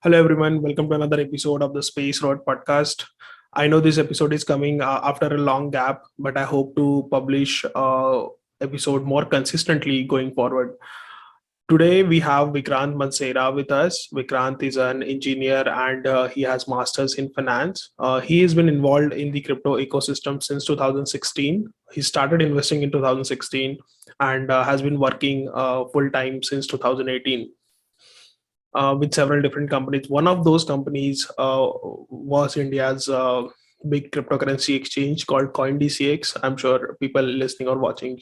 Hello, everyone. Welcome to another episode of the Space Road podcast. I know this episode is coming after a long gap, but I hope to publish episode more consistently going forward. Today, we have Vikrant Mansera with us. Vikrant is an engineer and he has masters in finance. He has been involved in the crypto ecosystem since 2016. He started investing in 2016 and has been working full time since 2018 with several different companies. One of those companies was India's big cryptocurrency exchange called CoinDCX. I'm sure people listening or watching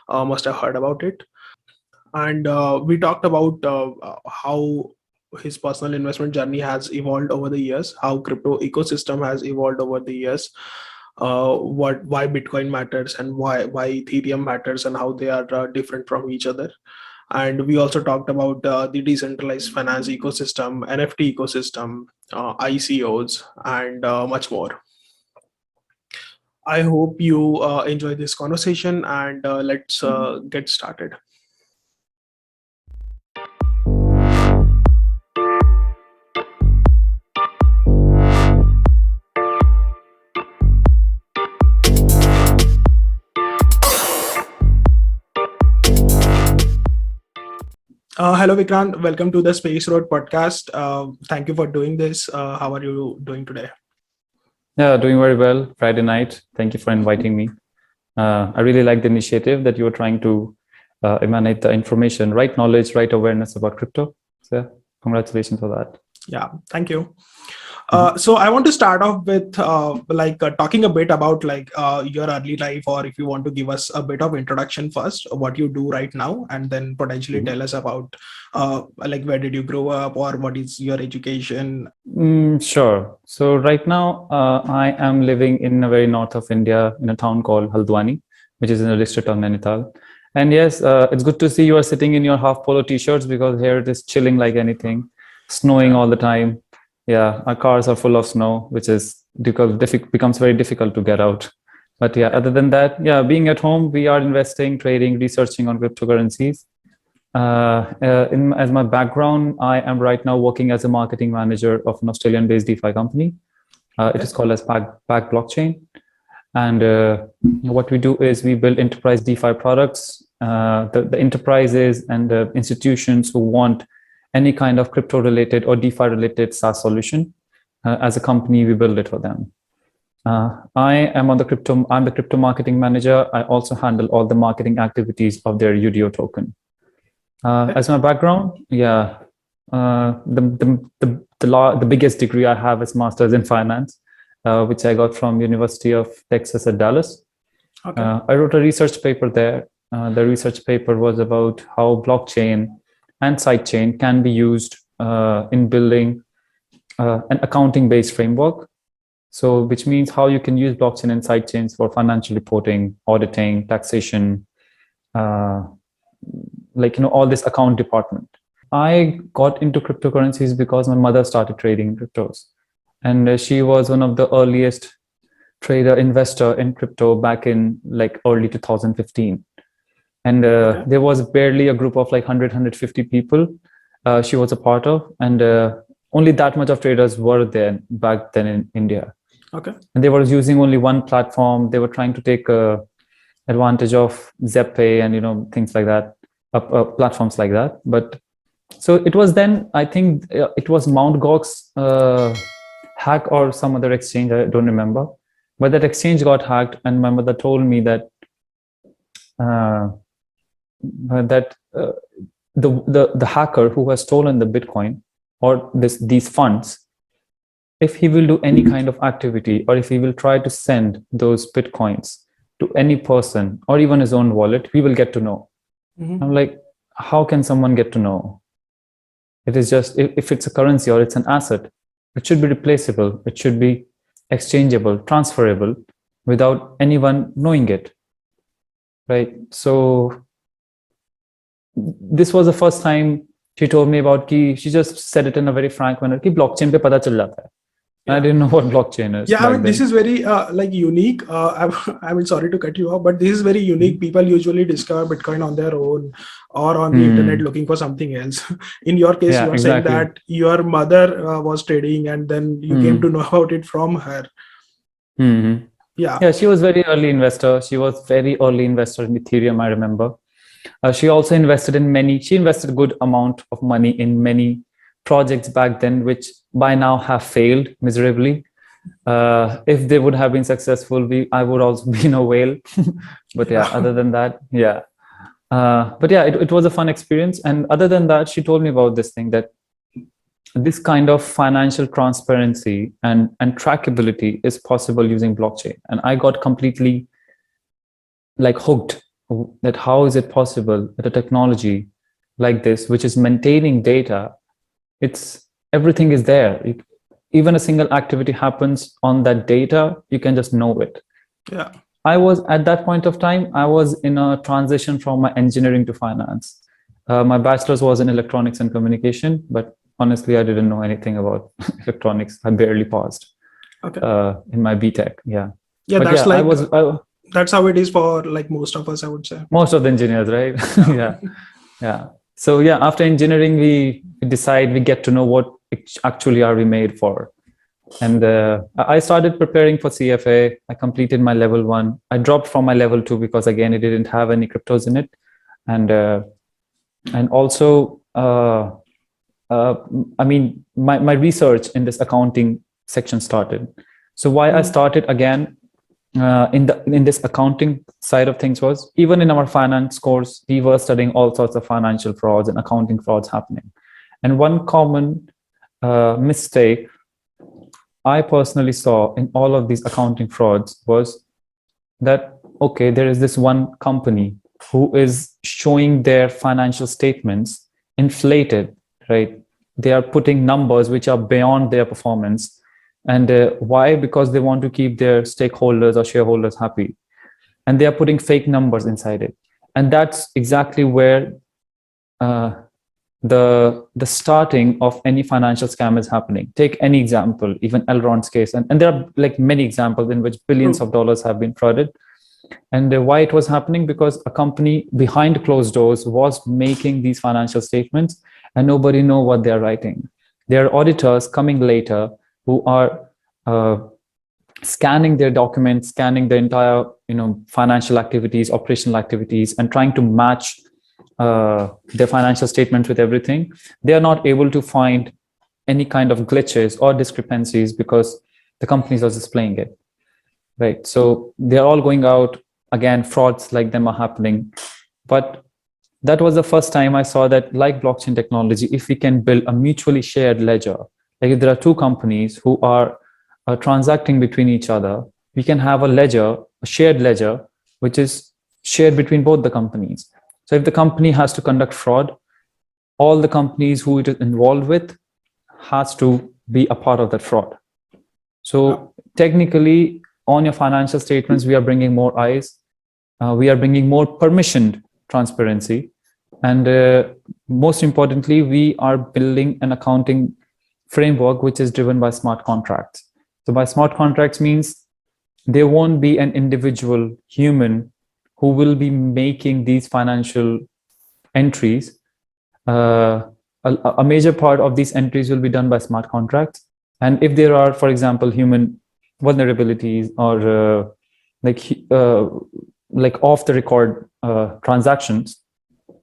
must have heard about it. And we talked about how his personal investment journey has evolved over the years, how crypto ecosystem has evolved over the years, what why Bitcoin matters and why Ethereum matters and how they are different from each other. And we also talked about the decentralized finance ecosystem, NFT ecosystem, ICOs, and much more. I hope you enjoy this conversation, and let's get started. Hello, Vikrant. Welcome to the Space Road podcast. Thank you for doing this. How are you doing today? Yeah, doing very well. Friday night. Thank you for inviting me. I really like the initiative that you are trying to emanate the information, right knowledge, right awareness about crypto. So, yeah, congratulations for that. Yeah, thank you. So I want to start off with talking a bit about your early life, or if you want to give us a bit of introduction first, what you do right now, and then potentially Mhm. tell us about where did you grow up, or what is your education. Sure. So right now, I am living in the very north of India in a town called Haldwani, which is in the district of Nainital. And yes, it's good to see you are sitting in your half polo t-shirts because here it is chilling like anything, snowing Yeah. all the time. Yeah, our cars are full of snow, which is becomes very difficult to get out. But yeah, other than that, yeah, being at home, we are investing, trading, researching on cryptocurrencies. As my background, I am right now working as a marketing manager of an Australian-based DeFi company. It Okay. is called as Pack Blockchain. And what we do is we build enterprise DeFi products. The enterprises and the institutions who want any kind of crypto-related or DeFi-related SaaS solution, as a company, we build it for them. I am on the crypto. I'm the crypto marketing manager. I also handle all the marketing activities of their UDO token. As my background, yeah, the biggest degree I have is master's in finance, which I got from University of Texas at Dallas. Okay. I wrote a research paper there. The research paper was about how blockchain and sidechain can be used in building an accounting-based framework. So, which means how you can use blockchain and sidechains for financial reporting, auditing, taxation, uh, all this account department. I got into cryptocurrencies because my mother started trading cryptos, and she was one of the earliest trader investor in crypto back in like early 2015. And Okay. there was barely a group of like 100 people she was a part of, and only that much of traders were there back then in India. Okay. And they were using only one platform. They were trying to take advantage of ZepPay and things like that, platforms like that. But so it was then, I think it was Mt. Gox's hack or some other exchange, I don't remember. But that exchange got hacked, and my mother told me that uh, that the hacker who has stolen the Bitcoin or these funds, if he will do any kind of activity, or if he will try to send those Bitcoins to any person or even his own wallet, we will get to know. Mm-hmm. I'm like, how can someone get to know? It is just, if it's a currency or it's an asset, it should be replaceable. It should be exchangeable, transferable without anyone knowing it. Right. So this was the first time she told me about she just said it in a very frank manner कि blockchain पे पता चल जाता है. I didn't know what blockchain is Yeah, I back mean, this then. is very like unique. I mean, sorry to cut you off, but this is very unique. People usually discover Bitcoin on their own or on the internet Hmm. looking for something else. In your case, Yeah, you are saying exactly. that your mother was trading and then you came to Hmm. know about it from her. Hmm. Yeah. Yeah, she was very early investor. She was very early investor in Ethereum, I remember. She also invested in many, she invested a good amount of money in many projects back then, which by now have failed miserably. If they would have been successful, I would also be in a whale. But yeah, Yeah. other than that, yeah. But yeah, it was a fun experience. And other than that, she told me about this thing that this kind of financial transparency and trackability is possible using blockchain. And I got completely like hooked that how is it possible that a technology like this, which is maintaining data, it's everything is there. Even a single activity happens on that data, you can just know it. Yeah. I was at that point of time, I was in a transition from my engineering to finance. My bachelor's was in electronics and communication, but honestly, I didn't know anything about electronics. I barely passed Okay. in my BTech. Yeah, Yeah, but that's yeah, like that's how it is for like most of us, I would say. most of the engineers, right? Yeah. Yeah, yeah. So yeah, after engineering, we decide, we get to know what actually are we made for. And I started preparing for CFA. I completed my level 1. I dropped from my level 2 because again, it didn't have any cryptos in it. And also, uh, I mean, my research in this accounting section started. So why I started again in this accounting side of things was, even in our finance course, we were studying all sorts of financial frauds and accounting frauds happening. And one common mistake I personally saw in all of these accounting frauds was that, okay, there is this one company who is showing their financial statements inflated, right? They are putting numbers which are beyond their performance. And why? Because they want to keep their stakeholders or shareholders happy. And they are putting fake numbers inside it. And that's exactly where uh, the starting of any financial scam is happening. Take any example, even Elrond's case, and there are like many examples in which billions True. of dollars have been frauded. And why it was happening? Because a company behind closed doors was making these financial statements, and nobody know what they are writing. There are auditors coming later who are uh, scanning their documents, scanning the entire financial activities, operational activities, and trying to match their financial statements with everything. They are not able to find any kind of glitches or discrepancies because the companies are displaying it, right? So they're all going out. Again, frauds like them are happening. But that was the first time I saw that, like blockchain technology, if we can build a mutually shared ledger, like if there are two companies who are transacting between each other, we can have a ledger, a shared ledger, which is shared between both the companies. So if the company has to conduct fraud, all the companies who it is involved with has to be a part of that fraud. So technically, on your financial statements, we are bringing more eyes. We are bringing more permissioned transparency. And most importantly, we are building an accounting framework which is driven by smart contracts. So by smart contracts means there won't be an individual human who will be making these financial entries. A major part of these entries will be done by smart contracts. And if there are, for example, human vulnerabilities or like off the record transactions,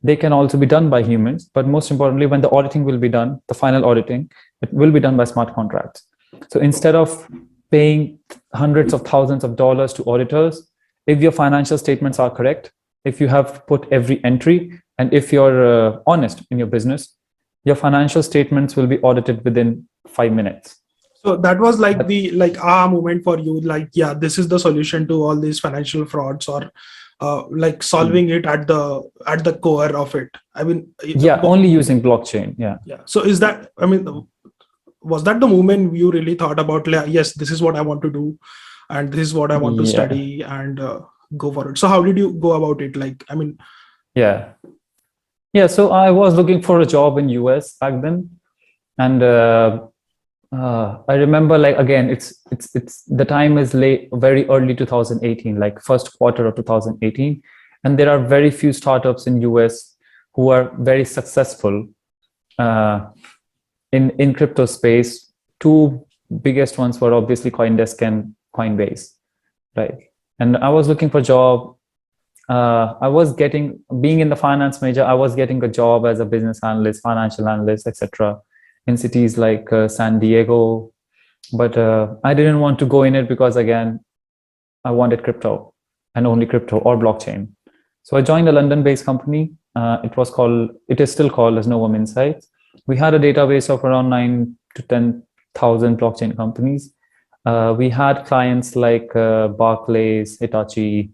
they can also be done by humans. But most importantly, when the auditing will be done, the final auditing, it will be done by smart contracts. So instead of paying hundreds of thousands of dollars to auditors, if your financial statements are correct, if you have put every entry, and if you're honest in your business, your financial statements will be audited within 5 minutes. So that was like the moment for you, like, yeah, this is the solution to all these financial frauds, or like solving it at the core of it. I mean, yeah, only using blockchain. Yeah. Yeah. So is that, I mean, was that the moment you really thought about, like, yes, this is what I want to do, and this is what I want to Yeah. study, and go for it? So how did you go about it? Like, I mean, Yeah. Yeah. So I was looking for a job in US back then. And I remember, like, again, it's the time is late, very early 2018, like first quarter of 2018, and there are very few startups in US who are very successful uh, in crypto space. Two biggest ones were obviously CoinDesk and Coinbase, right? And I was looking for a job. I was being in the finance major, I was getting a job as a business analyst, financial analyst, etc., in cities like San Diego. But I didn't want to go in it because, again, I wanted crypto and only crypto or blockchain. So I joined a London-based company. It is still called as Novum Insights. We had a database of around 9 to 10,000 blockchain companies. We had clients like Barclays, Hitachi,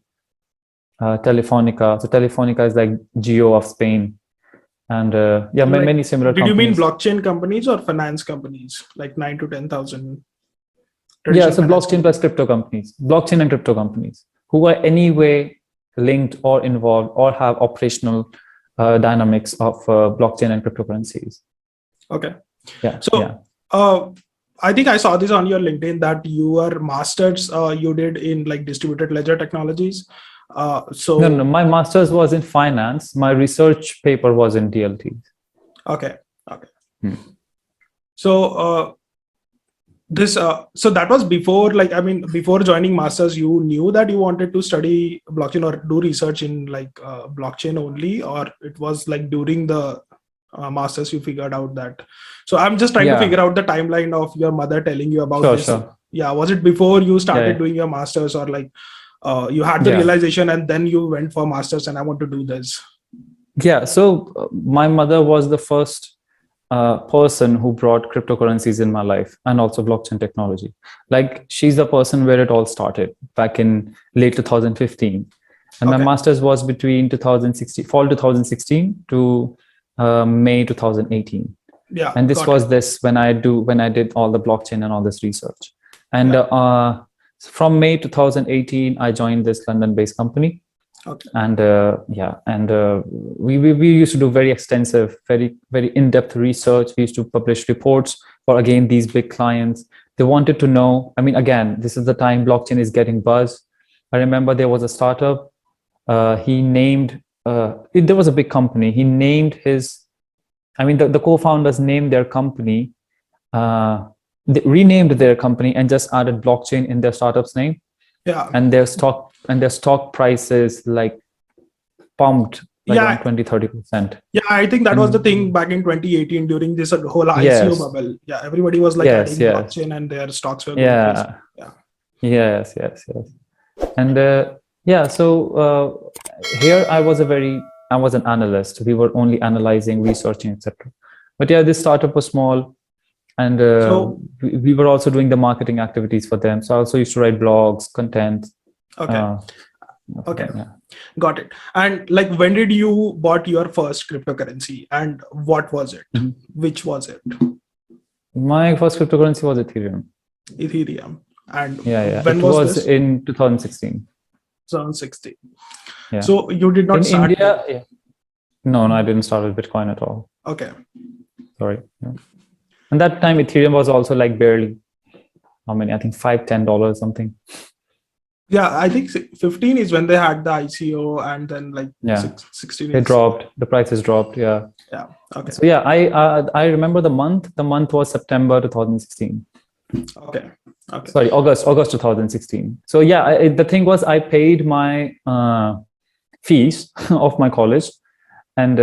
Telefonica. So Telefonica is like Geo of Spain, and Like, many similar did you mean companies. blockchain companies or finance companies, like 9 to 10,000? Yeah, Traditional so finance blockchain plus crypto companies, blockchain and crypto companies who are any way linked or involved or have operational dynamics of blockchain and cryptocurrencies. Okay. Yeah, So, yeah. I think I saw this on your LinkedIn that your masters you did in like distributed ledger technologies. No, my master's was in finance. My research paper was in DLT. Okay. Okay. Hmm. So, so that was before, like, I mean, before joining masters, you knew that you wanted to study blockchain or do research in like blockchain only, or it was like during the masters you figured out that. So I'm just trying to figure out the timeline of your mother telling you about this. Sure. Yeah, was it before you started Yeah. doing your masters, or like you had the realization and then you went for masters and I want to do this? Yeah, so my mother was the first person who brought cryptocurrencies in my life, and also blockchain technology. Like, she's the person where it all started back in late 2015. And my master's was between 2016, fall 2016 to May 2018. Yeah. And this was when I did all the blockchain and all this research. And from May 2018, I joined this London-based company. Okay. And we used to do very extensive, very in-depth research. We used to publish reports for, again, these big clients. They wanted to know, I mean, again, this is the time blockchain is getting buzz. I remember there was a startup. There was a big company. He named the co-founders named their company, they renamed their company and just added blockchain in their startup's name. Yeah. And their stock prices like pumped like around 20-30%. Yeah, I think that was the thing back in 2018 during this whole ICO bubble. Yeah, everybody was like adding blockchain and their stocks were going crazy. Yeah. Yes. And so here I was an analyst. We were only analyzing, researching, etc. But yeah, this startup was small, and we were also doing the marketing activities for them. So I also used to write blogs, content. Okay. Got it. And like, when did you bought your first cryptocurrency and what was it? Mm-hmm. Which was it? My first cryptocurrency was Ethereum. And when was this? In 2016. 2016. Yeah. So you did not start India? Yeah. No, I didn't start with Bitcoin at all. Okay. Sorry. Yeah. And that time Ethereum was also like barely, how many? I think $5-10 something. Yeah, I think 15 is when they had the ICO, and then like 16 it dropped. The prices dropped. Yeah. Okay. So yeah, I remember the month. The month was September 2016. Okay. Sorry, August 2016. So yeah, the thing was, I paid my fees of my college, and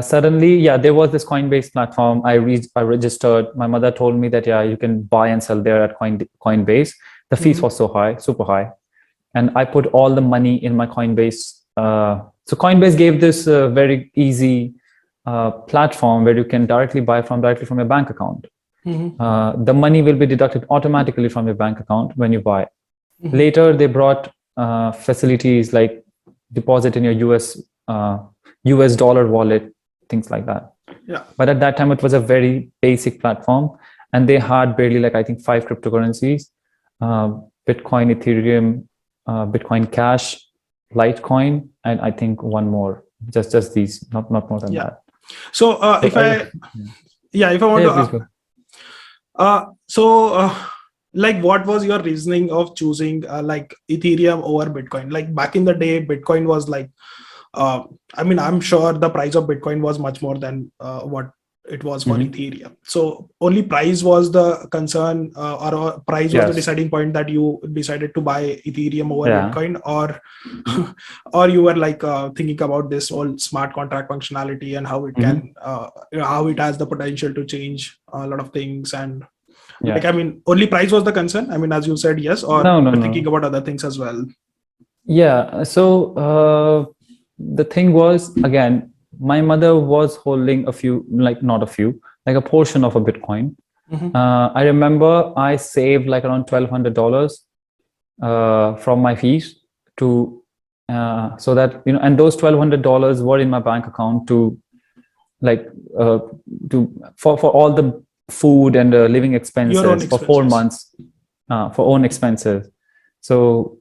suddenly, there was this Coinbase platform. I registered. My mother told me that you can buy and sell there at Coinbase. The fees was so high, super high, and I put all the money in my Coinbase. So Coinbase gave this very easy platform where you can directly buy directly from your bank account. Mm-hmm. The money will be deducted automatically from your bank account when you buy. Mm-hmm. Later, they brought facilities like deposit in your US dollar wallet, things like that. Yeah. But at that time, it was a very basic platform, and they had barely, like, I think 5 cryptocurrencies: Bitcoin, Ethereum, Bitcoin Cash, Litecoin, and I think one more. Just these, not more than that. So if I want to. Like, what was your reasoning of choosing like Ethereum over Bitcoin? Like back in the day, Bitcoin was like, I mean, I'm sure the price of Bitcoin was much more than what it was for Mhm. Ethereum. So only price was the concern, or price was the Yes. deciding point that you decided to buy Ethereum over Yeah. Bitcoin, or or you were like thinking about this whole smart contract functionality and how it Mhm. can, how it has the potential to change a lot of things. And like, Yeah. I mean, only price was the concern. I mean, as you said, yes, or No, no, you're thinking no. about other things as well. Yeah. So the thing was, again, my mother was holding a few, like not a few, like a portion of a Bitcoin. Mm-hmm. I remember I saved like around $1,200 from my fees to so that, you know, and those $1,200 were in my bank account to like uh, to for all the food and living Your own expenses for four expenses. months for own expenses. So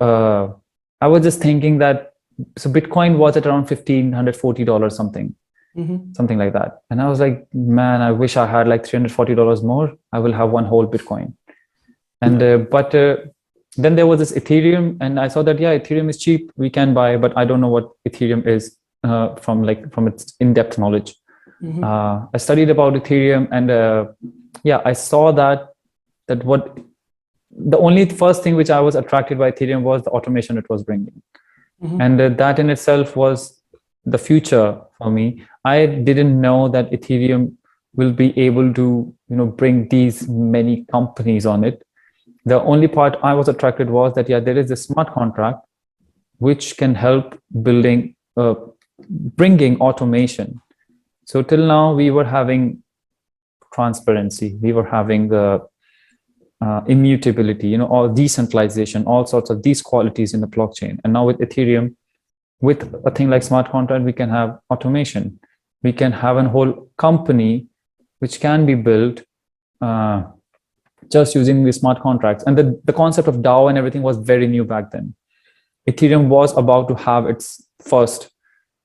I was just thinking that so Bitcoin was at around $1,540 something, Mm-hmm. something like that, and I was like, man, I wish I had like $340 more. I will have one whole Bitcoin. And Yeah. but then there was this Ethereum, and I saw that yeah, Ethereum is cheap, we can buy, but I don't know what Ethereum is from its in-depth knowledge. Mm-hmm. I studied about Ethereum, and yeah, I saw that what the only first thing which I was attracted by Ethereum was the automation it was bringing, Mm-hmm. and that in itself was the future for me. I didn't know that Ethereum will be able to, you know, bring these many companies on it. The only part I was attracted was that yeah, there is a smart contract which can help building bringing automation. So till now we were having transparency, we were having the immutability, you know, all decentralization, all sorts of these qualities in the blockchain. And now with Ethereum, with a thing like smart contract, we can have automation. We can have a whole company which can be built uh, just using the smart contracts. And the concept of DAO and everything was very new back then. Ethereum was about to have its first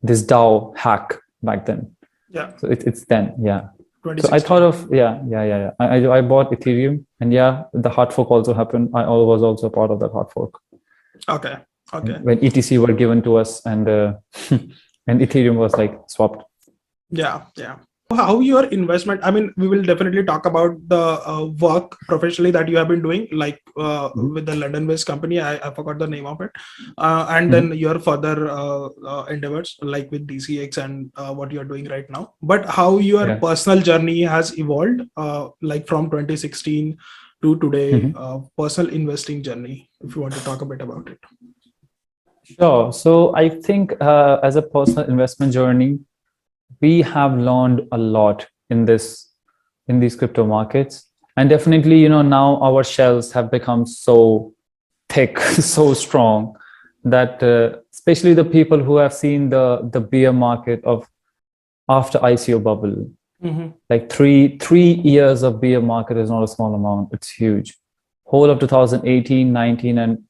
this DAO hack back then. Yeah. So it's then, yeah. So I thought 2016. of yeah. I bought Ethereum, and yeah, the hard fork also happened. I was also part of that hard fork Okay. Okay. when ETC were given to us, and and Ethereum was like swapped. Yeah. Yeah. How your investment, I mean, we will definitely talk about the work professionally that you have been doing, like Mhm. with the London based company. I forgot the name of it. And then Mhm. your further endeavors, like with DCX and what you're doing right now. But how your Yeah. personal journey has evolved, like from 2016 to today, Mhm. personal investing journey, if you want to talk a bit about it. Sure. So I think as a personal investment journey, we have learned a lot in these crypto markets, and definitely, you know, now our shells have become so thick, so strong that especially the people who have seen the bear market of after ICO bubble, Mm-hmm. like three years of bear market is not a small amount. It's huge. Whole of 2018, 19, and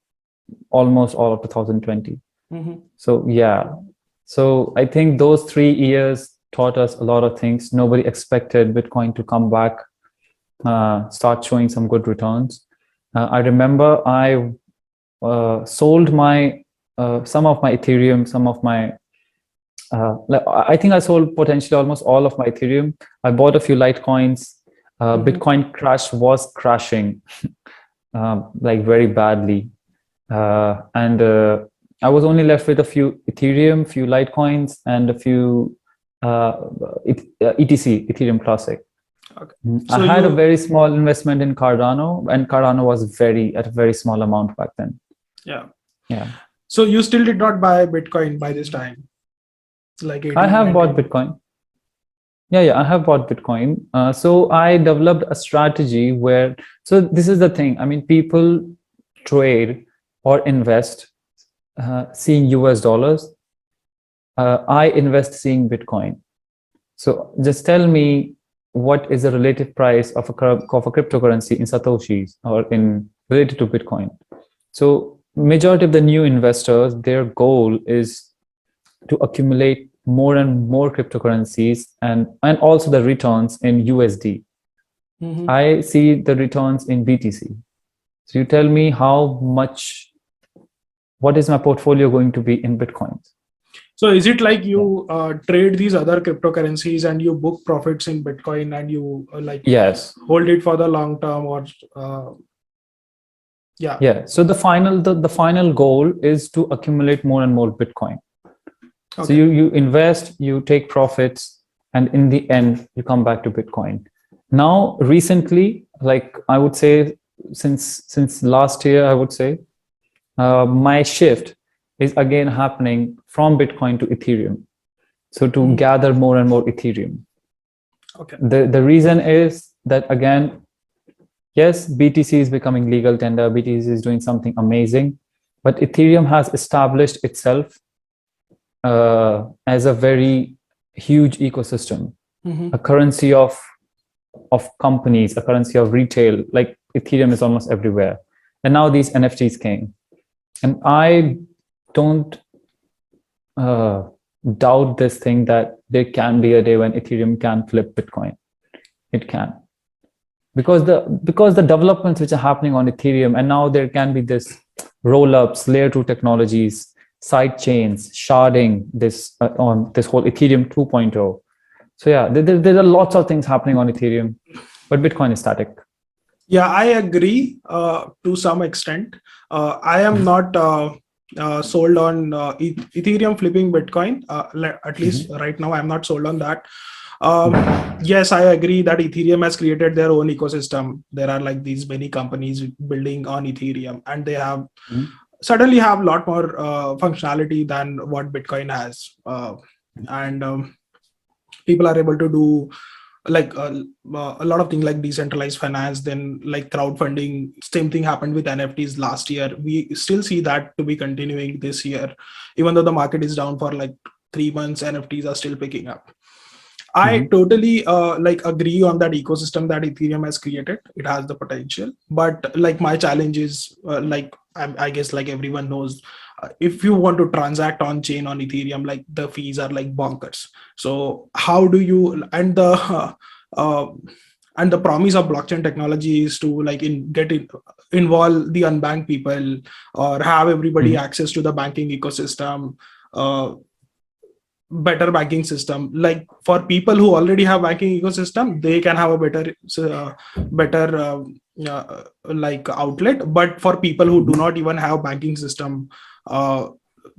almost all of 2020. Mm-hmm. So yeah, so I think those 3 years taught us a lot of things. Nobody expected Bitcoin to come back, start showing some good returns. I remember I sold my some of my Ethereum, some of my I think I sold potentially almost all of my Ethereum. I bought a few Litecoins. Mm-hmm. Bitcoin crash was crashing like very badly, and I was only left with a few Ethereum, few Litecoins, and a few uh, ETC, Ethereum Classic. Okay. I So had a you, very small investment in Cardano, and Cardano was very at a very small amount back then. yeah. Yeah, So you still did not buy Bitcoin by this time, like I 18, have bought 19. Bitcoin. Yeah, I have bought Bitcoin. So I developed a strategy where, so this is the thing. I mean, people trade or invest seeing US dollars. I invest seeing Bitcoin. So just tell me what is the relative price of of a cryptocurrency in Satoshis or in related to Bitcoin. So majority of the new investors, their goal is to accumulate more and more cryptocurrencies and also the returns in USD. Mhm. I see the returns in BTC. So you tell me what is my portfolio going to be in Bitcoins? So is it like Yeah. you trade these other cryptocurrencies and you book profits in Bitcoin and you like Yes. hold it for the long term, or uh, yeah. Yeah. So the final goal is to accumulate more and more Bitcoin. So Okay. you invest, you take profits, and in the end, you come back to Bitcoin. Now, recently, like I would say, since last year, I would say, my shift is again happening from Bitcoin to Ethereum. So to Mhm. gather more and more Ethereum. Okay. The reason is that again, yes, BTC is becoming legal tender. BTC is doing something amazing, but Ethereum has established itself as a very huge ecosystem, a Mhm. currency of companies, a currency of retail. Like Ethereum is almost everywhere, and now these NFTs came, and I don't uh, doubt this thing that there can be a day when Ethereum can flip Bitcoin. It can, because the developments which are happening on Ethereum, and now there can be this roll-ups, layer 2 technologies, side chains, sharding, this on this whole Ethereum 2.0. So yeah, there are lots of things happening on Ethereum, but Bitcoin is static. Yeah, I agree to some extent. I am Mhm. not sold on Ethereum flipping Bitcoin. At least Mhm. right now, I'm not sold on that. Yes, I agree that Ethereum has created their own ecosystem. There are like these many companies building on Ethereum, and they have Mhm. suddenly have a lot more functionality than what Bitcoin has. And people are able to do like a lot of things like decentralized finance, then like crowdfunding. Same thing happened with NFTs last year. We still see that to be continuing this year, even though the market is down for like 3 months. NFTs are still picking up. I Mhm. totally like agree on that ecosystem that Ethereum has created. It has the potential, but like my challenge is like I guess like everyone knows, if you want to transact on chain on Ethereum, like the fees are like bonkers. So how do you uh, and the promise of blockchain technology is to like involve the unbanked people or have everybody Mhm. access to the banking ecosystem. Better banking system, like for people who already have banking ecosystem, they can have a better like outlet. But for people who do Mhm. not even have banking system, uh,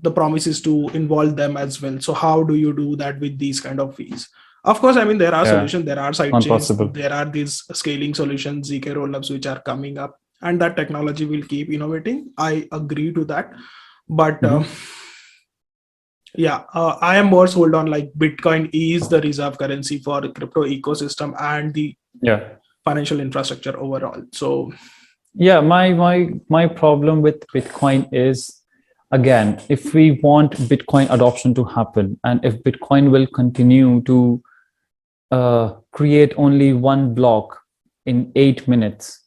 the promise is to involve them as well. So how do you do that with these kind of fees? Of course, I mean, there are Yeah, solutions, there are it's side not chains, possible. there are these scaling solutions, zk rollups, which are coming up, and that technology will keep innovating. I agree to that. But Mhm. yeah, I am more sold on like Bitcoin is the reserve currency for the crypto ecosystem and the Yeah. financial infrastructure overall. So Yeah, my problem with Bitcoin is, again, if we want Bitcoin adoption to happen, and if Bitcoin will continue to create only one block in 8 minutes,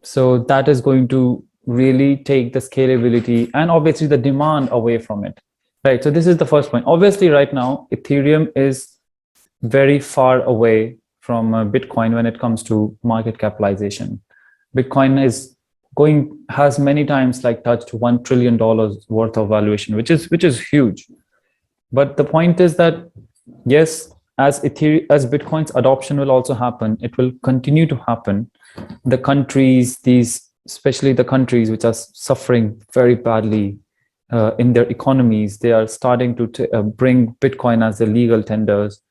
so that is going to really take the scalability and obviously the demand away from it. Right. So this is the first point. Obviously, right now, Ethereum is very far away from Bitcoin when it comes to market capitalization. Bitcoin has many times like touched $1 trillion worth of valuation, which is huge. But the point is that yes, as Bitcoin's adoption will also happen, it will continue to happen. The countries, these especially the countries which are suffering very badly in their economies, they are starting to bring Bitcoin as the legal tenders.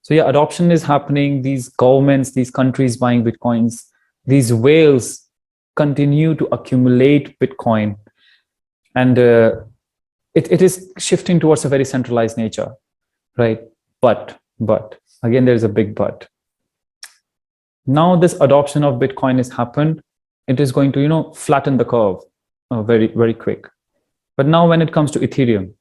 So yeah, adoption is happening. These governments, these countries buying Bitcoins, these whales continue to accumulate Bitcoin, and it is shifting towards a very centralized nature, right? But again, there's a big but. Now this adoption of Bitcoin has happened. It is going to flatten the curve very very quick. But now when it comes to Ethereum,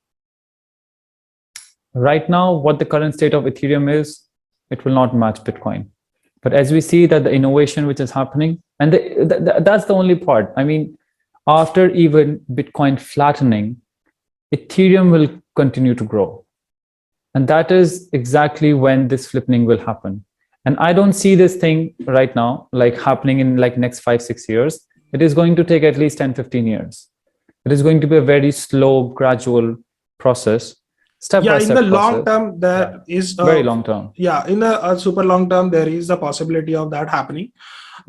right now what the current state of Ethereum is, it will not match Bitcoin. But as we see that the innovation which is happening, and that's the only part. I mean, after even Bitcoin flattening, Ethereum will continue to grow. And that is exactly when this flipping will happen. And I don't see this thing right now like happening in like next 5-6 years. It is going to take at least 10-15 years. It is going to be a very slow, gradual process, step by Yeah, in the step long process. term, Yeah, there is very long term. yeah, in the super long term, there is the possibility of that happening.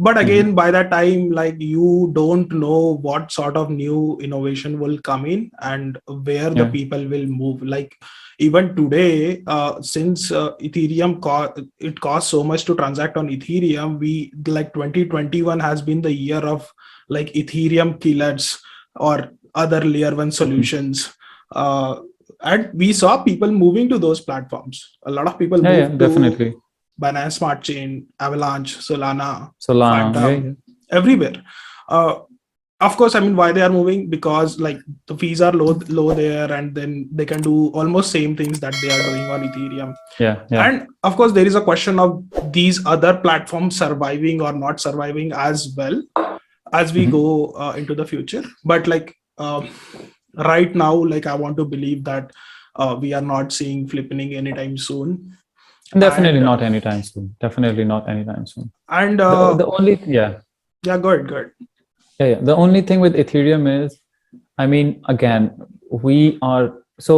But Mhm. again, by that time, like you don't know what sort of new innovation will come in and where the Yeah, people will move. Like even today, since Ethereum it costs so much to transact on Ethereum, we like 2021 has been the year of like Ethereum killers or other layer one Mhm. solutions. And we saw people moving to those platforms. A lot of people Yeah, yeah, moved to definitely. Binance Smart Chain, Avalanche, Solana, Solana, yeah, Phantom, yeah, everywhere. Uh, of course, I mean, why they are moving? Because like the fees are low there, and then they can do almost same things that they are doing on Ethereum. yeah, yeah. And of course, there is a question of these other platforms surviving or not surviving as well as we Mhm. go into the future. But like right now, like I want to believe that we are not seeing flippening anytime soon. Definitely And not anytime soon. Definitely not anytime soon. and The only, yeah, yeah, good. yeah, yeah. The only thing with Ethereum is, I mean, again, we are so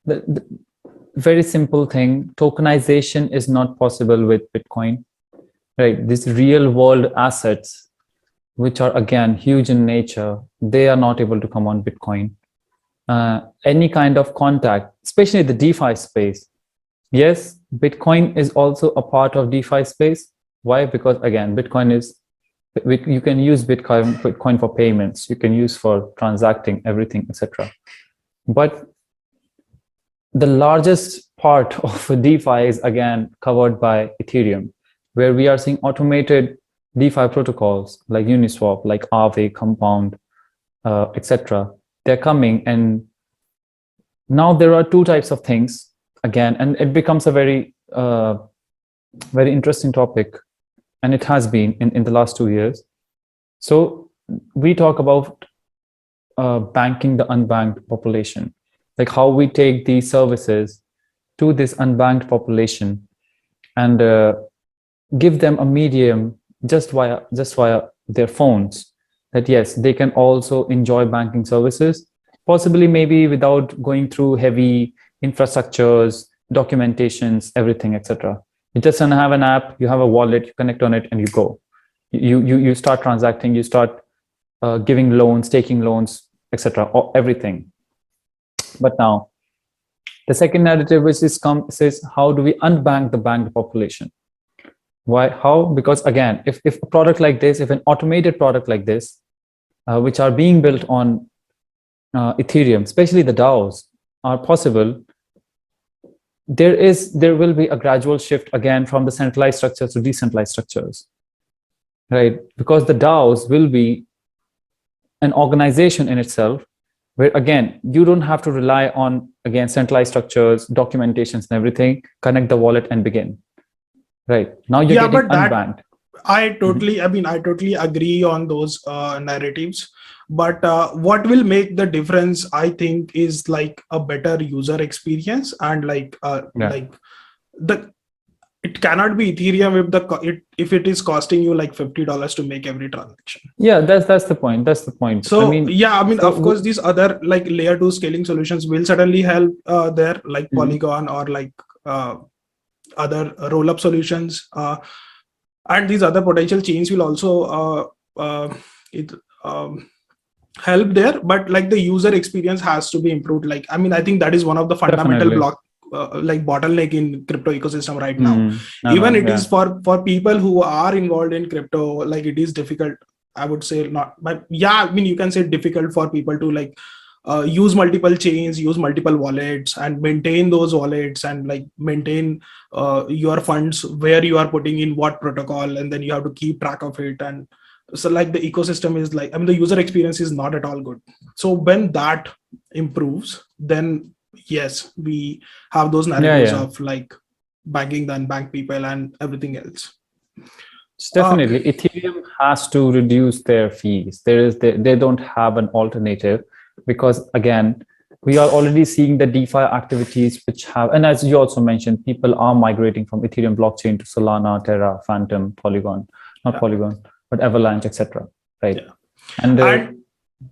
the very simple thing. Tokenization is not possible with Bitcoin, right? These real world assets, which are again huge in nature, they are not able to come on Bitcoin. Any kind of contact, especially the DeFi space. Yes, Bitcoin is also a part of DeFi space. Why? Because again, Bitcoin is, you can use Bitcoin for payments, you can use for transacting everything, etc. But the largest part of DeFi is again covered by Ethereum, where we are seeing automated DeFi protocols like Uniswap, like Aave, Compound, etc. They're coming, and now there are two types of things again, and it becomes a very interesting topic, and it has been in the last 2 years. So we talk about banking the unbanked population, like how we take these services to this unbanked population and give them a medium just via their phones, that yes, they can also enjoy banking services, possibly maybe without going through heavy infrastructures, documentations, everything, etc. You just have an app, you have a wallet, you connect on it, and you go. You start transacting, you start giving loans, taking loans, etc. Everything. But now the second narrative, which is says, how do we unbank the banked population? Why? How? Because again, if a product like this, if an automated product like this, which are being built on Ethereum, especially the DAOs, are possible, there will be a gradual shift again from the centralized structures to decentralized structures, right? Because the DAOs will be an organization in itself, where again you don't have to rely on again centralized structures, documentations, and everything. Connect the wallet and begin. Right now, you're Yeah, getting but that unbanked. I Mhm. totally, I mean, I totally agree on those narratives. But what will make the difference, I think, is like a better user experience and Yeah, like the it cannot be Ethereum if if it is costing you like $50 to make every transaction. yeah. That's the point. That's the point. I So mean, yeah, I mean, so of course, these other like layer two scaling solutions will certainly help there, like Mhm. Polygon or like other roll up solutions. And these other potential chains will also it help there, but like the user experience has to be improved. Like I mean, I think that is one of the fundamental Definitely. block like bottleneck in crypto ecosystem right now. No, Even no, it is yeah, for people who are involved in crypto, like it is difficult, I would say. Not, but yeah, I mean, you can say difficult for people to like use multiple chains, use multiple wallets, and maintain those wallets, and like maintain your funds where you are putting in what protocol, and then you have to keep track of it. And so like the ecosystem is like, I mean, the user experience is not at all good. So when that improves, then yes, we have those yeah, narratives yeah. of like banking the unbanked people and everything else. uh, Definitely, Ethereum has to reduce their fees. They don't have an alternative, because again, we are already seeing the DeFi activities which have, and as you also mentioned, people are migrating from Ethereum blockchain to Solana, Terra, Phantom, Polygon, not Yeah. Polygon, but Avalanche, etc. Right? Yeah. And And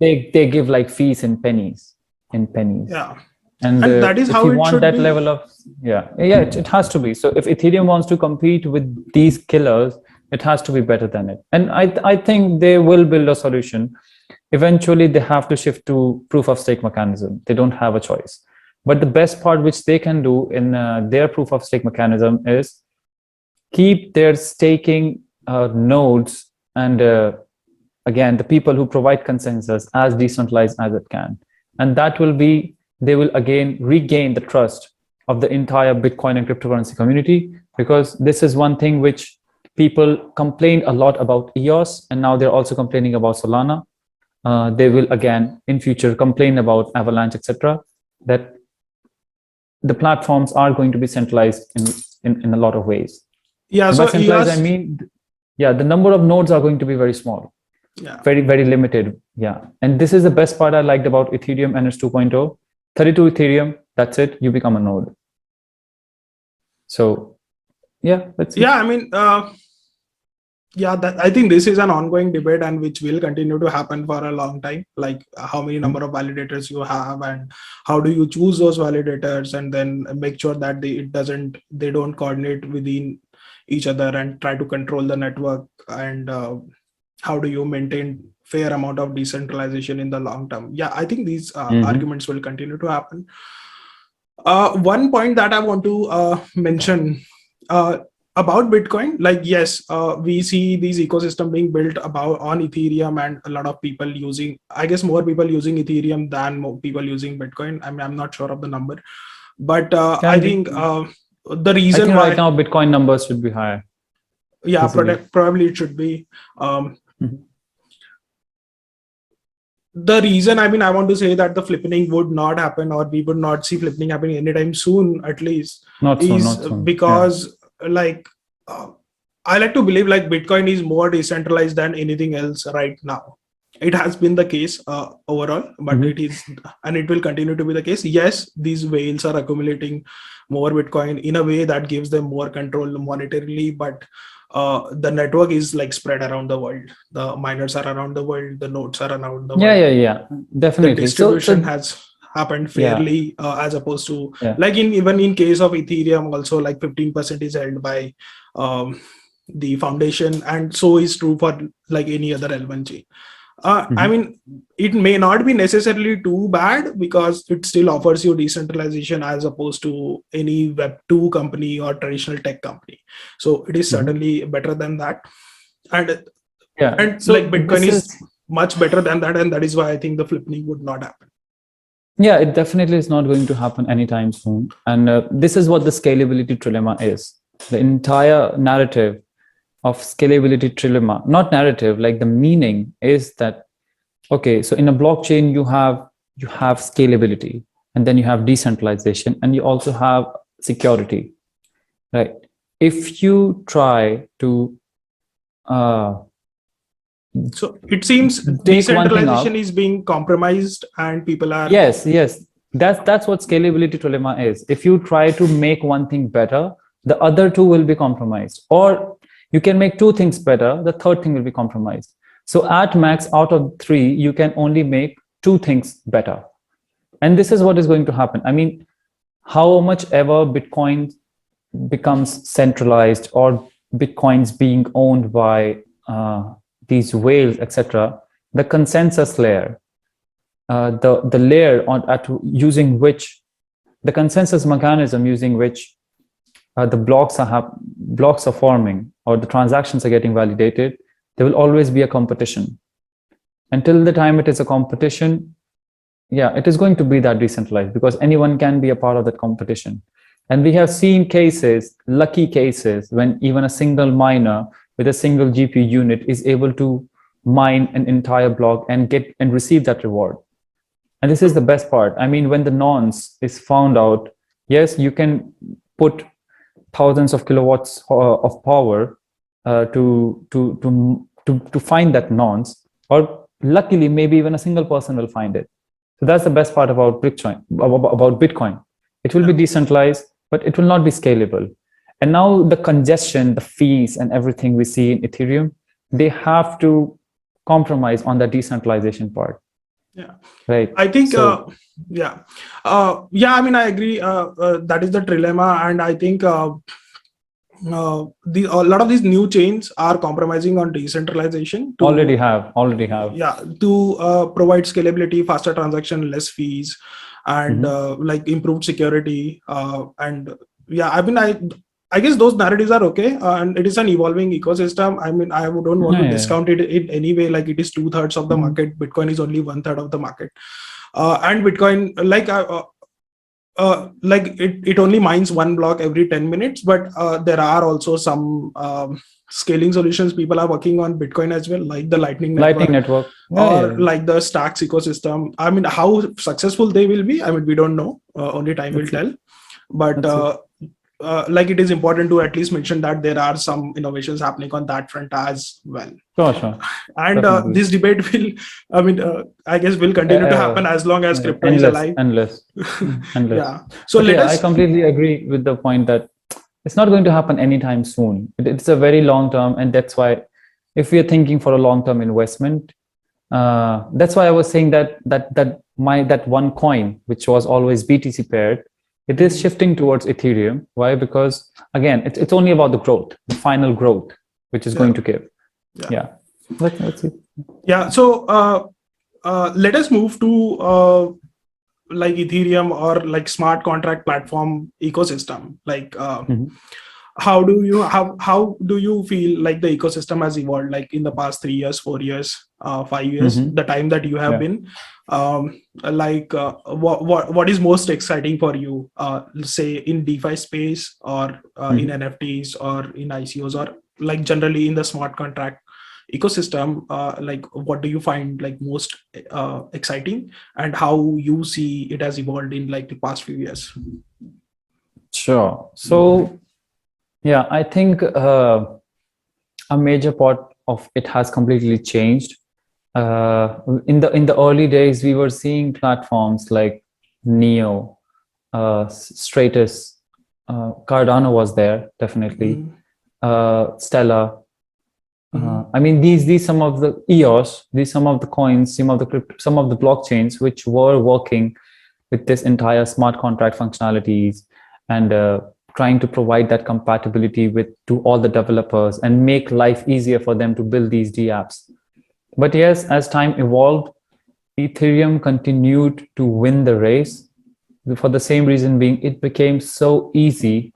they give like fees in pennies, yeah, And and that is if how you it want should that be. level of, it has to be. So if Ethereum wants to compete with these killers, it has to be better than it. And I think they will build a solution. Eventually, they have to shift to proof of stake mechanism. They don't have a choice. But the best part which they can do in their proof of stake mechanism is keep their staking nodes and again, the people who provide consensus as decentralized as it can. And that will be, they will again regain the trust of the entire Bitcoin and cryptocurrency community, because this is one thing which people complained a lot about EOS, and now they're also complaining about Solana. They will again in future complain about Avalanche, etc. That the platforms are going to be centralized in a lot of ways. Yeah, And so by centralized, I EOS, mean, the number of nodes are going to be very small. yeah, Very, very limited. Yeah. And this is the best part I liked about Ethereum NS 2.0. 32 Ethereum, that's it. You become a node. So, that's it. yeah, I mean, I think this is an ongoing debate and which will continue to happen for a long time. Like how many number of validators you have, and how do you choose those validators, and then make sure that they don't coordinate within each other and try to control the network, and how do you maintain fair amount of decentralization in the long term. Yeah, I think these arguments will continue to happen. One point that I want to mention about Bitcoin, like yes, we see these ecosystem being built about on Ethereum, and a lot of people using, I guess more people using Ethereum than more people using Bitcoin. I mean, I'm not sure of the number, but I think the reason I think why right now Bitcoin numbers should be higher. Yeah, probably it should be. The reason, I mean, I want to say that the flipping would not happen, or we would not see flipping happening anytime soon, at least, not is soon. because like I like to believe like Bitcoin is more decentralized than anything else right now. It has been the case overall, but it is, and it will continue to be the case. Yes, these whales are accumulating more Bitcoin in a way that gives them more control monetarily, but the network is like spread around the world. The miners are around the world. The nodes are around the world. Yeah, definitely. The distribution has happened fairly, as opposed to like even in case of Ethereum, also like 15% is held by the foundation, and so is true for like any other L1 chain. I mean, it may not be necessarily too bad because it still offers you decentralization as opposed to any Web2 company or traditional tech company. So it is certainly better than that. And so like Bitcoin is much better than that. And that is why I think the flipping would not happen. Yeah, it definitely is not going to happen anytime soon. And this is what the scalability trilemma is. The entire narrative of scalability trilemma, not narrative, like the meaning is that, okay, so in a blockchain, you have scalability, and then you have decentralization, and you also have security, right? If you try to so it seems decentralization is being compromised, and people are yes, that's what scalability trilemma is. If you try to make one thing better, the other two will be compromised, or you can make two things better, the third thing will be compromised. So at max, out of three, you can only make two things better. And this is what is going to happen. I mean, how much ever Bitcoin becomes centralized, or Bitcoins being owned by these whales, etc., the consensus layer, the layer using which the consensus mechanism using which the blocks are forming, or the transactions are getting validated, there will always be a competition. Until the time it is a competition, it is going to be that decentralized, because anyone can be a part of that competition. And we have seen cases, lucky cases, when even a single miner with a single GPU unit is able to mine an entire block and receive that reward. And this is the best part. I mean, when the nonce is found out, yes, you can put thousands of kilowatts of power to find that nonce, or luckily maybe even a single person will find it. So that's the best part about Bitcoin. It will be decentralized, but it will not be scalable. And now the congestion, the fees, and everything we see in Ethereum, they have to compromise on the decentralization part. Yeah, right. I think yeah, I mean, I agree. That is the trilemma, and I think a lot of these new chains are compromising on decentralization. Already have. Yeah, to provide scalability, faster transaction, less fees, and like improved security. And yeah, I mean, I guess those narratives are okay, and it is an evolving ecosystem. I mean, I don't want to discount it in any way. Like it is 2/3 of the market. Bitcoin is only 1/3 of the market, and Bitcoin, like it only mines one block every 10 minutes. But there are also some scaling solutions people are working on Bitcoin as well, like the Lightning Network, like the Stacks ecosystem. I mean, how successful they will be, I mean, we don't know. Only time will tell. But like it is important to at least mention that there are some innovations happening on that front as well. Sure. And this debate will, I mean, I guess will continue to happen as long as crypto is alive. Endless. Yeah. So I completely agree with the point that it's not going to happen anytime soon. It's a very long term, and that's why if we are thinking for a long term investment, that's why I was saying that one coin, which was always BTC paired, it is shifting towards Ethereum. Why? Because again, it's only about the growth, the final growth, which is going to give. Let's see. Yeah. So let us move to like Ethereum or like smart contract platform ecosystem. Like how do you feel like the ecosystem has evolved, like in the past 3 years, 4 years, 5 years, the time that you have been, what is most exciting for you, say in DeFi space, or in NFTs, or in ICOs, or like generally in the smart contract ecosystem? Like what do you find like most exciting, and how you see it has evolved in like the past few years? Sure. So yeah, I think a major part of it has completely changed. In the early days, we were seeing platforms like Neo, Stratus, Cardano was there definitely, Stellar. I mean, these some of the EOS, these some of the coins, some of the blockchains which were working with this entire smart contract functionalities, and trying to provide that compatibility to all the developers and make life easier for them to build these dApps. But yes, as time evolved, Ethereum continued to win the race, for the same reason being it became so easy,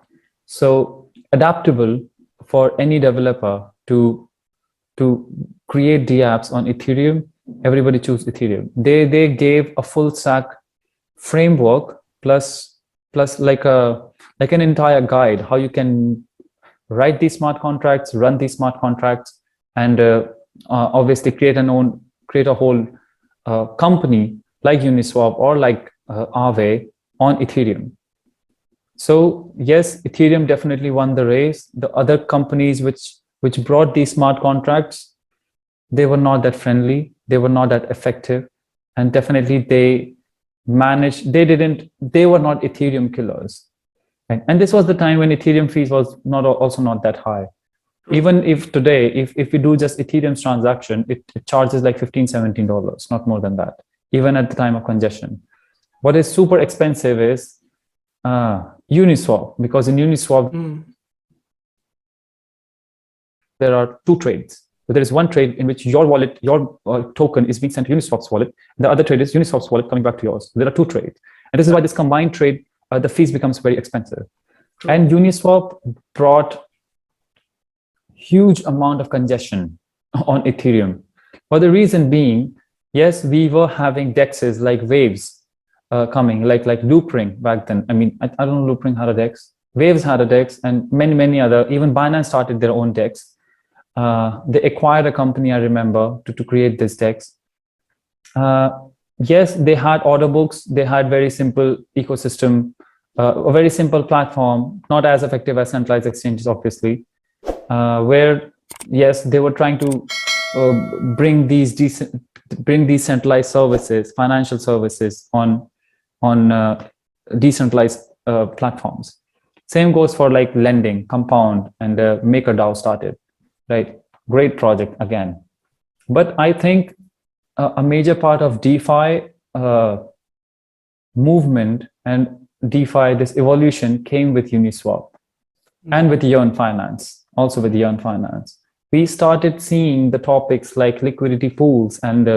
so adaptable for any developer to create dApps on Ethereum. Everybody chose Ethereum. They gave a full stack framework plus like an entire guide how you can write these smart contracts, run these smart contracts, and obviously create a whole company like Uniswap or like Aave on Ethereum. So yes, Ethereum definitely won the race. The other companies which brought these smart contracts, they were not that friendly, they were not that effective, and definitely they were not Ethereum killers. And this was the time when Ethereum fees was also not that high. Even if today, if we do just Ethereum's transaction, it charges like $15-17, not more than that, even at the time of congestion. What is super expensive is Uniswap, because in Uniswap, there are two trades. So there is one trade in which your wallet, your token is being sent to Uniswap's wallet. The other trade is Uniswap's wallet coming back to yours. So there are two trades. And this is why this combined trade, the fees becomes very expensive. And Uniswap brought huge amount of congestion on Ethereum. For the reason being, yes, we were having dexes like Waves coming, like Loopring back then. I mean, I don't know, Loopring had a dex. Waves had a dex, and many other, even Binance started their own dex. They acquired a company, I remember, to create this dex. Yes, they had order books, they had very simple ecosystem, a very simple platform, not as effective as centralized exchanges, obviously, where, yes, they were trying to bring these bring these centralized services, financial services on decentralized platforms. Same goes for like lending, Compound, and MakerDAO started, right? Great project again. But I think a major part of DeFi movement and DeFi, this evolution came with Uniswap and with Yearn Finance, also with Yearn Finance. We started seeing the topics like liquidity pools and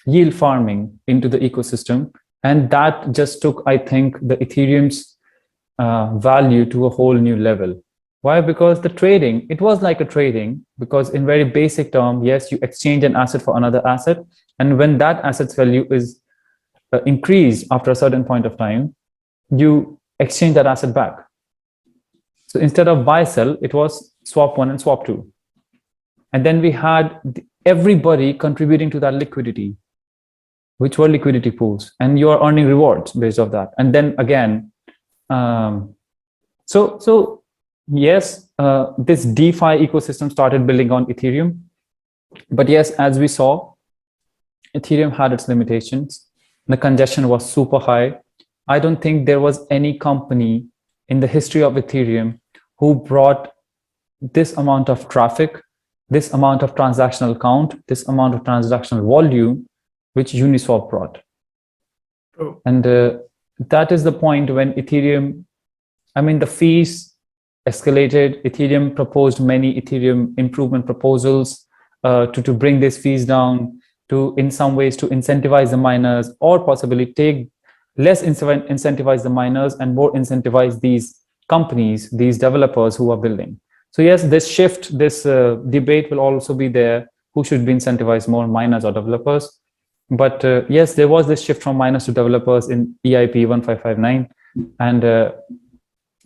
yield farming into the ecosystem. And that just took, I think, the Ethereum's value to a whole new level. Why? Because the trading, it was like a trading, because in very basic term, yes, you exchange an asset for another asset. And when that asset's value is increased after a certain point of time, you exchange that asset back. So instead of buy sell, it was swap one and swap two. And then we had everybody contributing to that liquidity, which were liquidity pools, and you are earning rewards based off that. And then again, so yes, this DeFi ecosystem started building on Ethereum. But yes, as we saw, Ethereum had its limitations. The congestion was super high. I don't think there was any company in the history of Ethereum who brought this amount of traffic, this amount of transactional count, this amount of transactional volume, which Uniswap brought. Oh. And that is the point when Ethereum, I mean, the fees escalated. Ethereum proposed many Ethereum improvement proposals to bring these fees down, to in some ways to incentivize the miners, or possibly take less incentivize the miners and more incentivize these companies, these developers who are building. So yes, this shift, this debate will also be there. Who should be incentivized more, miners or developers? But yes, there was this shift from miners to developers in EIP 1559, and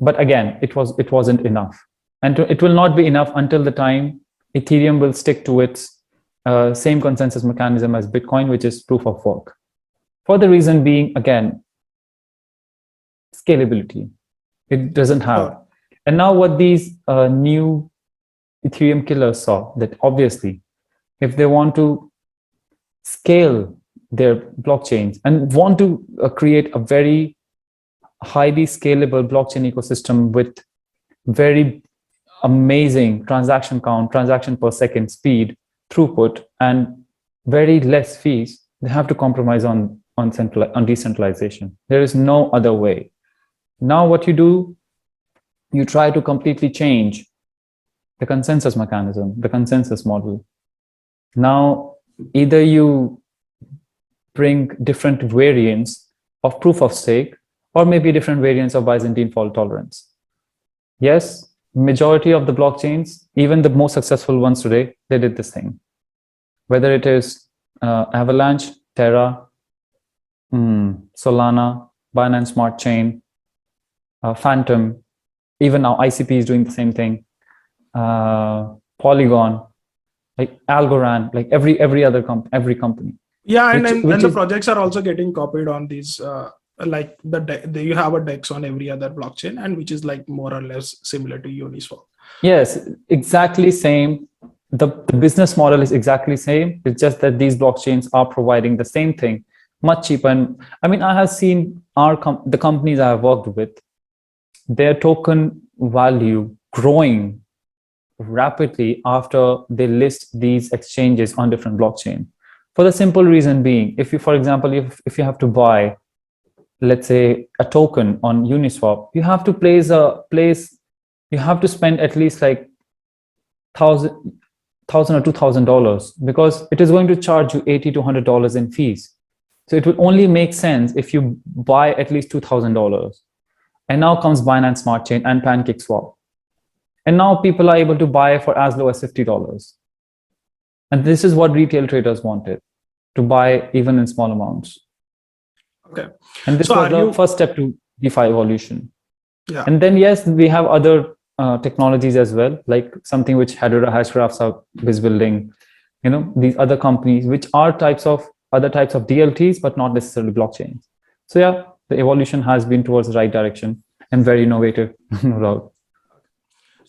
but again, it wasn't enough, and it will not be enough until the time Ethereum will stick to its same consensus mechanism as Bitcoin, which is proof of work. For the reason being, again, scalability. It doesn't have. And now what these new Ethereum killers saw, that obviously, if they want to scale their blockchains and want to create a very highly scalable blockchain ecosystem with very amazing transaction count, transaction per second speed, throughput, and very less fees, they have to compromise on decentralization. There is no other way. Now what you do, you try to completely change the consensus mechanism, the consensus model. Now, either you bring different variants of proof of stake, or maybe different variants of Byzantine fault tolerance. Yes, majority of the blockchains, even the most successful ones today, they did this thing. Whether it is Avalanche, Terra, Solana, Binance Smart Chain, Phantom, even now ICP is doing the same thing. Polygon, like Algorand, like every other company. Yeah, and the projects are also getting copied on these. Like you have a DEX on every other blockchain, and which is like more or less similar to Uniswap. Yes, exactly same. The business model is exactly same. It's just that these blockchains are providing the same thing much cheaper. And I mean, I have seen the companies I have worked with, their token value growing rapidly after they list these exchanges on different blockchain. For the simple reason being, if you, for example, if you have to buy, let's say, a token on Uniswap, you have to you have to spend at least like $1,000 or $2,000, because it is going to charge you $80 to $100 in fees. So it will only make sense if you buy at least $2,000. And now comes Binance Smart Chain and PancakeSwap. And now people are able to buy for as low as $50. And this is what retail traders wanted, to buy even in small amounts. Okay. And this was the first step to DeFi evolution. Yeah. And then, yes, we have other technologies as well, like something which Hedera Hashgraphs is building, these other companies, which are other types of DLTs, but not necessarily blockchains. So yeah, the evolution has been towards the right direction and very innovative, no doubt.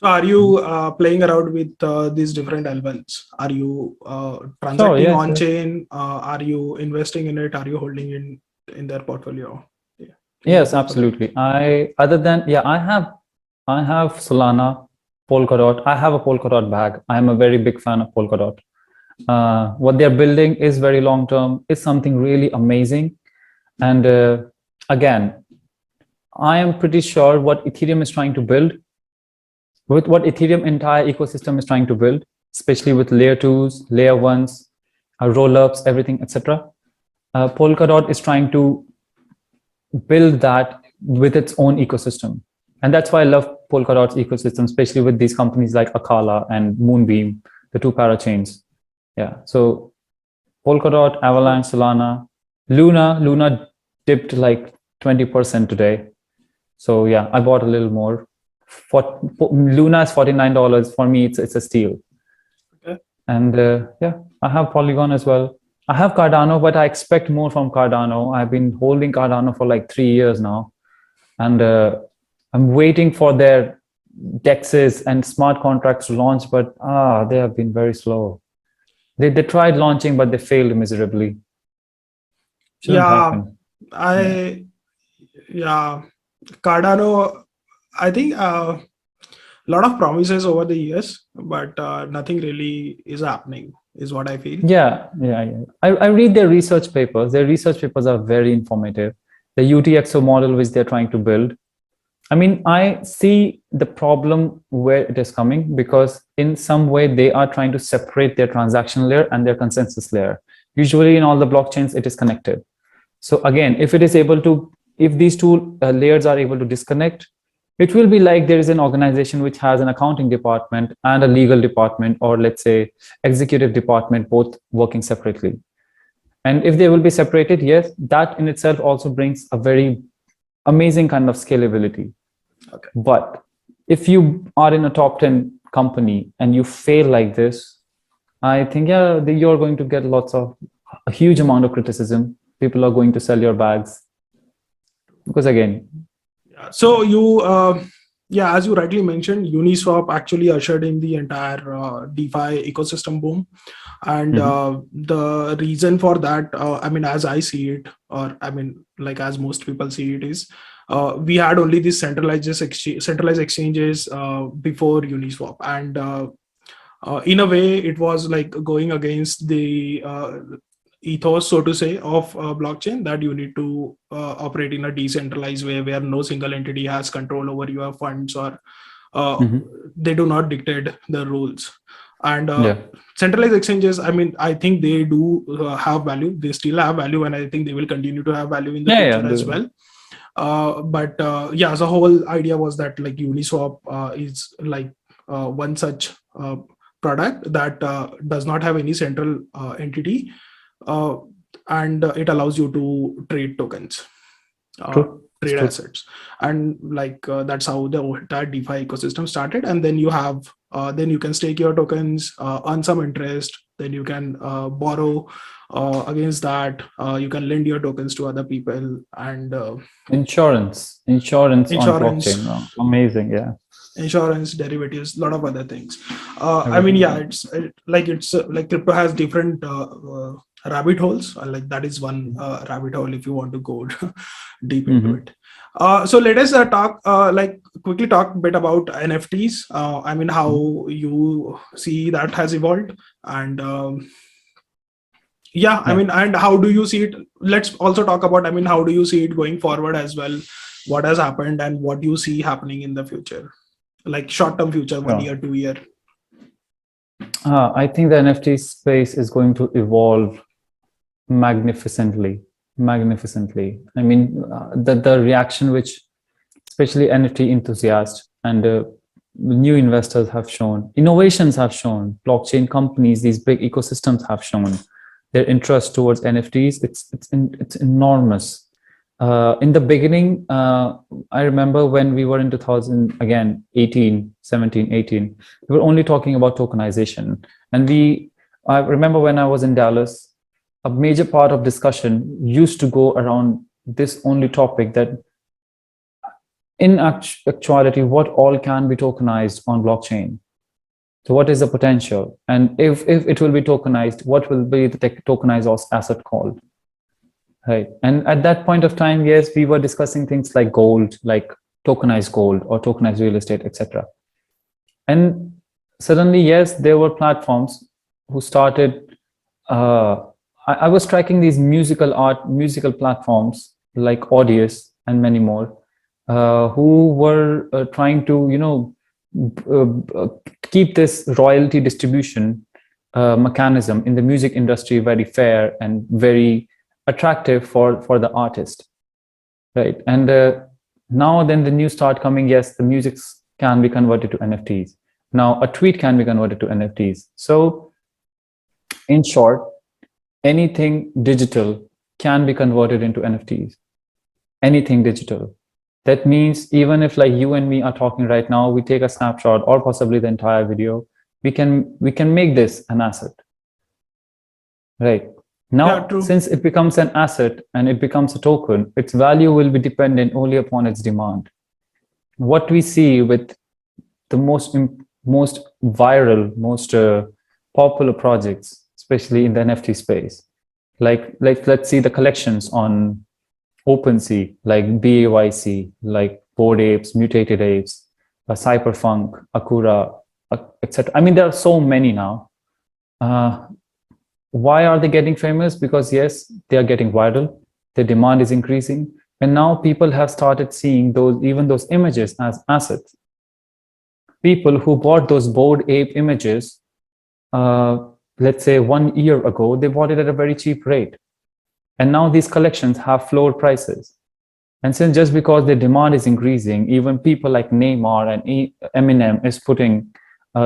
So are you playing around with these different elements? Are you Sure, transacting yes, on yes. chain? Are you investing in it? Are you holding in their portfolio? Yeah, in your Yes, portfolio. absolutely. I have Solana, Polkadot. I have a Polkadot bag. I am a very big fan of Polkadot. What they're building is very long term. It's something really amazing. And again, I am pretty sure what Ethereum is trying to build, with what Ethereum entire ecosystem is trying to build, especially with layer twos, layer ones, roll-ups, everything, etc. Polkadot is trying to build that with its own ecosystem. And that's why I love Polkadot's ecosystem, especially with these companies like Akala and Moonbeam, the two parachains. Yeah. So Polkadot, Avalanche, Solana, Luna dipped like 20% today. So yeah, I bought a little more. Luna is $49. For me, it's a steal. Okay. And yeah, I have Polygon as well. I have Cardano, but I expect more from Cardano. I've been holding Cardano for like 3 years now, and I'm waiting for their DEXs and smart contracts to launch, but they have been very slow. They tried launching, but they failed miserably. Shouldn't Yeah, happen. Yeah. I yeah, Cardano. I think a lot of promises over the years, but nothing really is happening. Is what I feel. Yeah. I read their research papers. Their research papers are very informative. The UTXO model which they're trying to build. I mean, I see the problem where it is coming, because in some way they are trying to separate their transaction layer and their consensus layer. Usually in all the blockchains, it is connected. So again, if these two layers are able to disconnect, it will be like there is an organization which has an accounting department and a legal department, or let's say executive department, both working separately. And if they will be separated, yes, that in itself also brings a very amazing kind of scalability. Okay. But if you are in a top 10 company and you fail like this, I think, yeah, you're going to get a huge amount of criticism. People are going to sell your bags. Because again, Yeah. So yeah, as you rightly mentioned, Uniswap actually ushered in the entire DeFi ecosystem boom. And the reason for that, I mean, as I see it, or I mean, like as most people see it, is we had only these centralized exchanges before Uniswap, and in a way, it was like going against the ethos, so to say, of blockchain, that you need to operate in a decentralized way where no single entity has control over your funds, or uh, they do not dictate the rules. And yeah, centralized exchanges, I mean, I think they do have value. They still have value, and I think they will continue to have value in the yeah. future as well. But yeah, the whole idea was that like Uniswap is like one such product that does not have any central entity, uh, and it allows you to trade tokens, True. It's trade true. assets, and like that's how the entire DeFi ecosystem started. And then then you can stake your tokens, earn some interest, then you can borrow against that. You can lend your tokens to other people, and Insurance on insurance blockchain. Oh, amazing. Yeah. insurance derivatives, a lot of other things. I mean, Everything. yeah, Yeah. it's like crypto has different rabbit holes. Like that is one rabbit hole if you want to go deep into it. So let us quickly talk a bit about NFTs. I mean, how you see that has evolved, and yeah, I Yeah. mean, and how do you see it? Let's also talk about, I mean, how do you see it going forward as well? What has happened and what you see happening in the future, like short-term future, 1 year, Sure. 2 year? I think the NFT space is going to evolve magnificently. Magnificently. I mean, the reaction which especially NFT enthusiasts and new investors have shown, innovations have shown, blockchain companies, these big ecosystems have shown their interest towards NFTs. It's enormous. In the beginning, I remember when we were in 2000, again, 18, 17, 18, we were only talking about tokenization. And I remember when I was in Dallas, a major part of discussion used to go around this only topic, that in actuality, what all can be tokenized on blockchain? So what is the potential? And if it will be tokenized, what will be the tokenized asset called? Right. And at that point of time, yes, we were discussing things like gold, like tokenized gold or tokenized real estate, etc. And suddenly, yes, there were platforms who started. I was tracking these musical platforms like Audius and many more, who were trying to, keep this royalty distribution mechanism in the music industry very fair and very attractive for the artist, right? And now then the news start coming. Yes, the music can be converted to NFTs. Now a tweet can be converted to NFTs. So in short, anything digital can be converted into NFTs. Anything digital. That means even if like you and me are talking right now, we take a snapshot or possibly the entire video, we can make this an asset, right? Now, since it becomes an asset and it becomes a token, its value will be dependent only upon its demand. What we see with the most viral, most popular projects, especially in the NFT space, like let's see the collections on OpenSea, like BAYC, like Bored Apes, Mutated Apes, Cypherpunk, Akura, etc. I mean, there are so many now. Why are they getting famous? Because yes, they are getting viral, the demand is increasing, and now people have started seeing even those images as assets. People who bought those Bored Ape images, let's say 1 year ago, they bought it at a very cheap rate. And now these collections have floor prices. And since just because the demand is increasing, even people like Neymar and Eminem is putting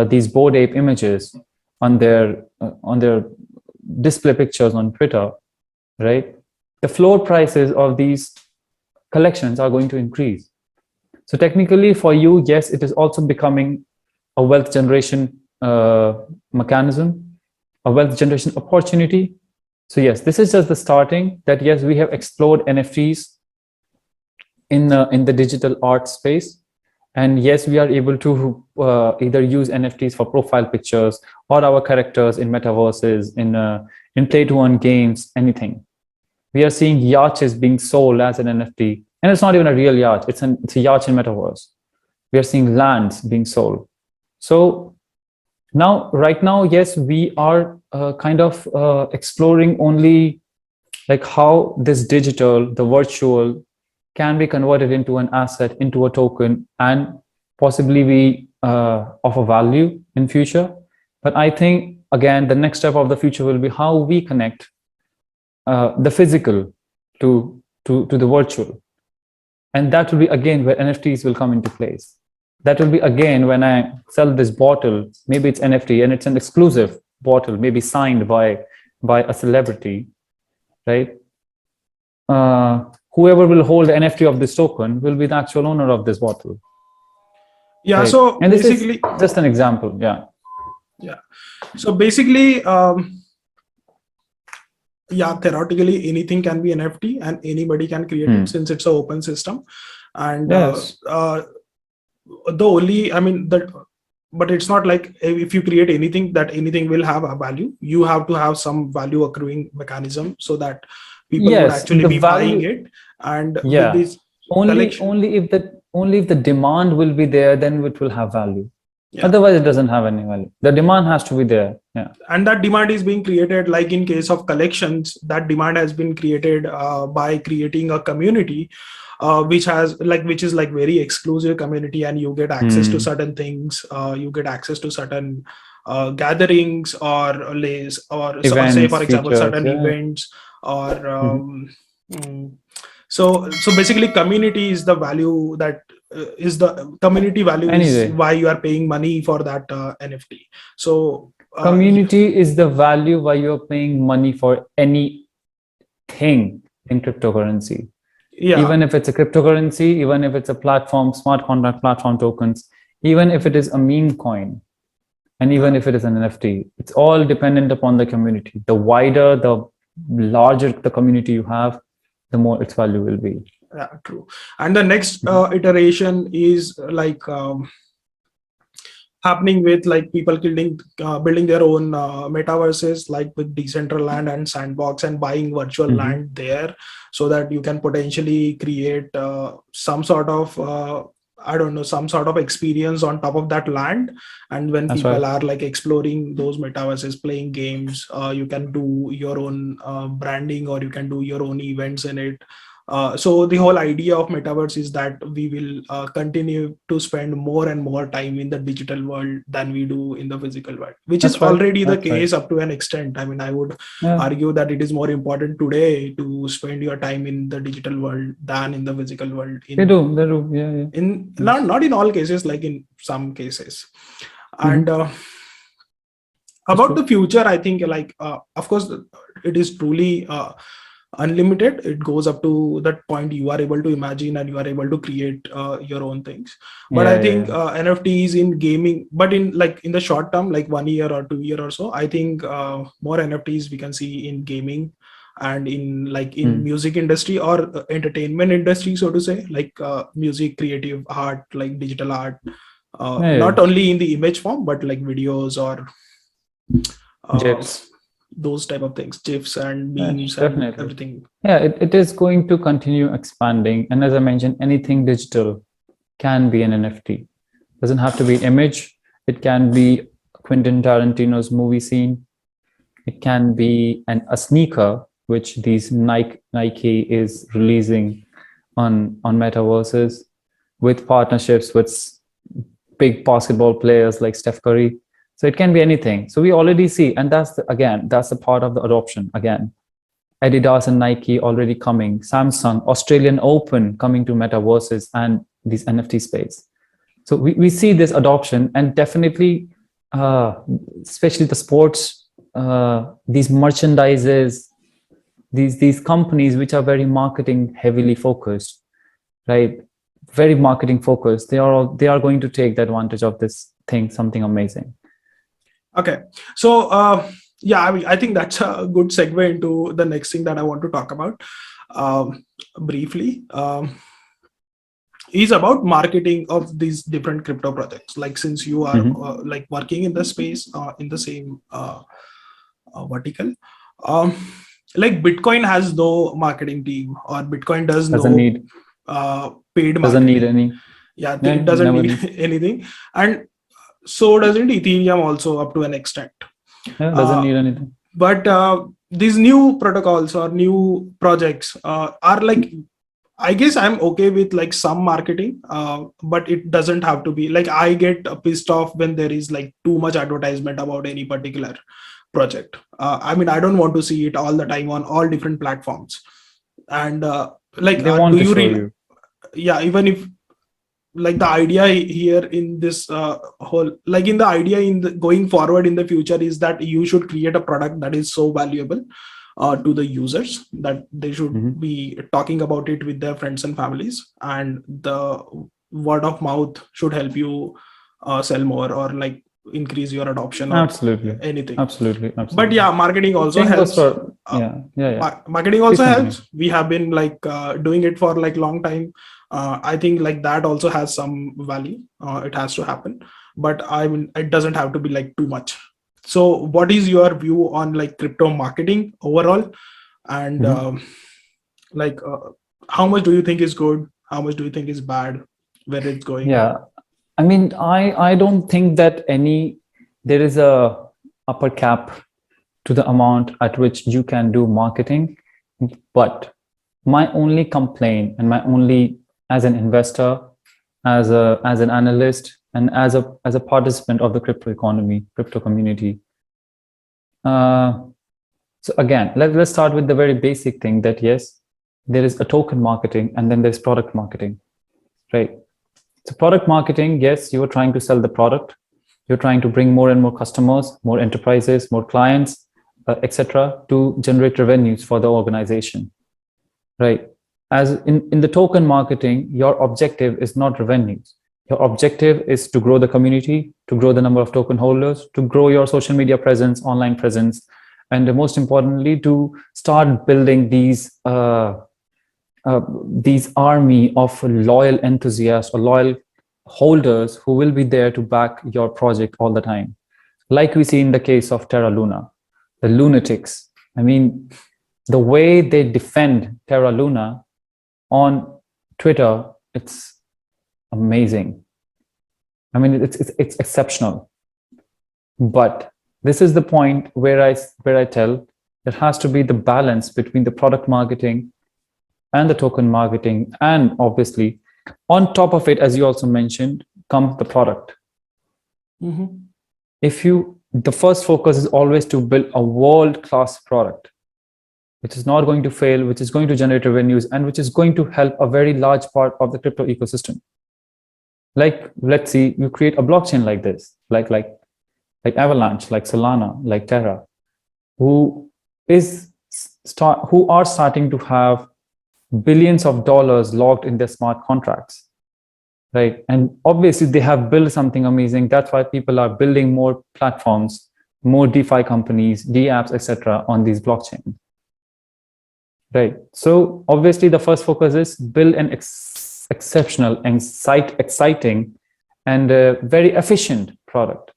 these Bored Ape images on their display pictures on Twitter, right? The floor prices of these collections are going to increase. So technically for you, yes, it is also becoming a wealth generation mechanism, a wealth generation opportunity. So yes, this is just the starting that yes, we have explored NFTs in the digital art space. And yes, we are able to either use NFTs for profile pictures or our characters in metaverses, in play-to-earn games, anything. We are seeing yachts being sold as an NFT. And it's not even a real yacht, it's a yacht in metaverse. We are seeing lands being sold. So now, right now, yes, we are kind of exploring only like how this digital, the virtual, can be converted into an asset, into a token, and possibly be of a value in future. But I think, again, the next step of the future will be how we connect the physical to the virtual. And that will be, again, where NFTs will come into place. That will be, again, when I sell this bottle, maybe it's NFT and it's an exclusive bottle, maybe signed by a celebrity, right? Whoever will hold the NFT of this token will be the actual owner of this bottle. Yeah. Right? So and basically, this is just an example. Yeah. Yeah. So basically, yeah, theoretically anything can be NFT and anybody can create it since it's an open system. And yes. The only, I mean, but it's not like if you create anything that anything will have a value. You have to have some value accruing mechanism so that people would actually be buying it. And with this only if the demand will be there, then it will have value. Yeah. Otherwise, it doesn't have any value. The demand has to be there. Yeah. And that demand is being created, like in case of collections, that demand has been created by creating a community, which is like very exclusive community, and you get access to certain things. You get access to certain gatherings or events, say for example, features, certain events or so basically community is the value that is the community value is why you are paying money for that NFT. So community is the value why you're paying money for anything in cryptocurrency. Yeah. Even if it's a cryptocurrency, even if it's a platform, smart contract platform tokens, even if it is a meme coin, and even if it is an NFT, it's all dependent upon the community. The wider, the larger the community you have, the more its value will be. Yeah, true. And the next iteration is like happening with like people building their own metaverses, like with Decentraland and Sandbox, and buying virtual Mhm. land there, so that you can potentially create some sort of I don't know, some sort of experience on top of that land. And when That's right. people are like exploring those metaverses, playing games, you can do your own branding, or you can do your own events in it. So the whole idea of metaverse is that we will continue to spend more and more time in the digital world than we do in the physical world, which is That's right. already the That's right. case up to an extent. I mean, I would Yeah, argue that it is more important today to spend your time in the digital world than in the physical world. they do. They do. Yeah, yeah. In Mm. not in all cases, like in some cases. And Mhm. That's about the true. future, I think like of course it is truly unlimited. It goes up to that point you are able to imagine, and you are able to create your own things. But I Yeah, yeah, think yeah. NFTs in gaming, but in like in the short term, like 1 year or 2 year or so, I think more NFTs we can see in gaming, and in like in Mm. music industry, or entertainment industry, so to say, like music, creative art, like digital art, Yeah, yeah. not only in the image form, but like videos, or uh, GIFs. those type of things, gifs and Yes, memes and definitely. everything. Yeah, it is going to continue expanding. And as I mentioned, anything digital can be an NFT. Doesn't have to be an image. It can be Quentin Tarantino's movie scene. It can be a sneaker, which these Nike is releasing on metaverses with partnerships with big basketball players like Steph Curry. So it can be anything. So we already see, and that's the part of the adoption. Again, Adidas and Nike already coming, Samsung, Australian Open coming to metaverses and these NFT space. So we see this adoption, and definitely, uh, especially the sports, these merchandises, these companies which are very marketing heavily focused, right? Very marketing focused. They are going to take the advantage of this thing, something amazing. Okay, so yeah, I mean, I think that's a good segue into the next thing that I want to talk about briefly. Is about marketing of these different crypto projects. Like, since you are Mm-hmm. like working in the space, in the same vertical, um, like Bitcoin has no marketing team, or Bitcoin does Doesn't no need paid doesn't need marketing. any. Yeah, Yeah, it doesn't never need need. anything. And so doesn't Ethereum, also up to an extent. Yeah, doesn't uh, need anything. but these new protocols or new projects are like, I guess I'm okay with like some marketing, but it doesn't have to be like, I get pissed off when there is like too much advertisement about any particular project. I mean, I don't want to see it all the time on all different platforms. And like, They do want to you show really? you. Yeah, even if like the idea here in this whole, like in the idea in the going forward in the future, is that you should create a product that is so valuable to the users that they should Mm-hmm. be talking about it with their friends and families, and the word of mouth should help you sell more, or like increase your adoption, or Absolutely, anything. absolutely, But absolutely. yeah, marketing also Same goes helps. for yeah. Marketing Please also continue. helps. We have been like doing it for like long time. I think like that also has some value. It has to happen, but I mean, it doesn't have to be like too much. So what is your view on like crypto marketing overall? And Mm-hmm. like how much do you think is good, how much do you think is bad, where it's going? Yeah, I mean, I don't think that there is a upper cap to the amount at which you can do marketing. But my only complaint, and my only, as an investor, as an analyst, and as a participant of the crypto economy, crypto community. Uh, so again, let's start with the very basic thing that yes, there is a token marketing, and then there's product marketing, right? So product marketing, yes, you're trying to sell the product. You're trying to bring more and more customers, more enterprises, more clients, etc., to generate revenues for the organization, right? As in the token marketing, your objective is not revenues. Your objective is to grow the community, to grow the number of token holders, to grow your social media presence, online presence, and most importantly, to start building these these army of loyal enthusiasts or loyal holders who will be there to back your project all the time. Like we see in the case of Terra Luna, the lunatics. I mean, the way they defend Terra Luna on Twitter, it's amazing. I mean, it's exceptional. But this is the point where I tell there has to be the balance between the product marketing and the token marketing, and obviously on top of it, as you also mentioned, comes the product. Mm-hmm. The first focus is always to build a world-class product, which is not going to fail, which is going to generate revenues, and which is going to help a very large part of the crypto ecosystem. Like, let's see, you create a blockchain like this, like Avalanche, like Solana, like Terra, who are starting to have billions of dollars locked in their smart contracts, right? And obviously they have built something amazing. That's why people are building more platforms, more DeFi companies, D-apps, etc. on these blockchains, right? So obviously the first focus is build an exceptional and exciting and very efficient product.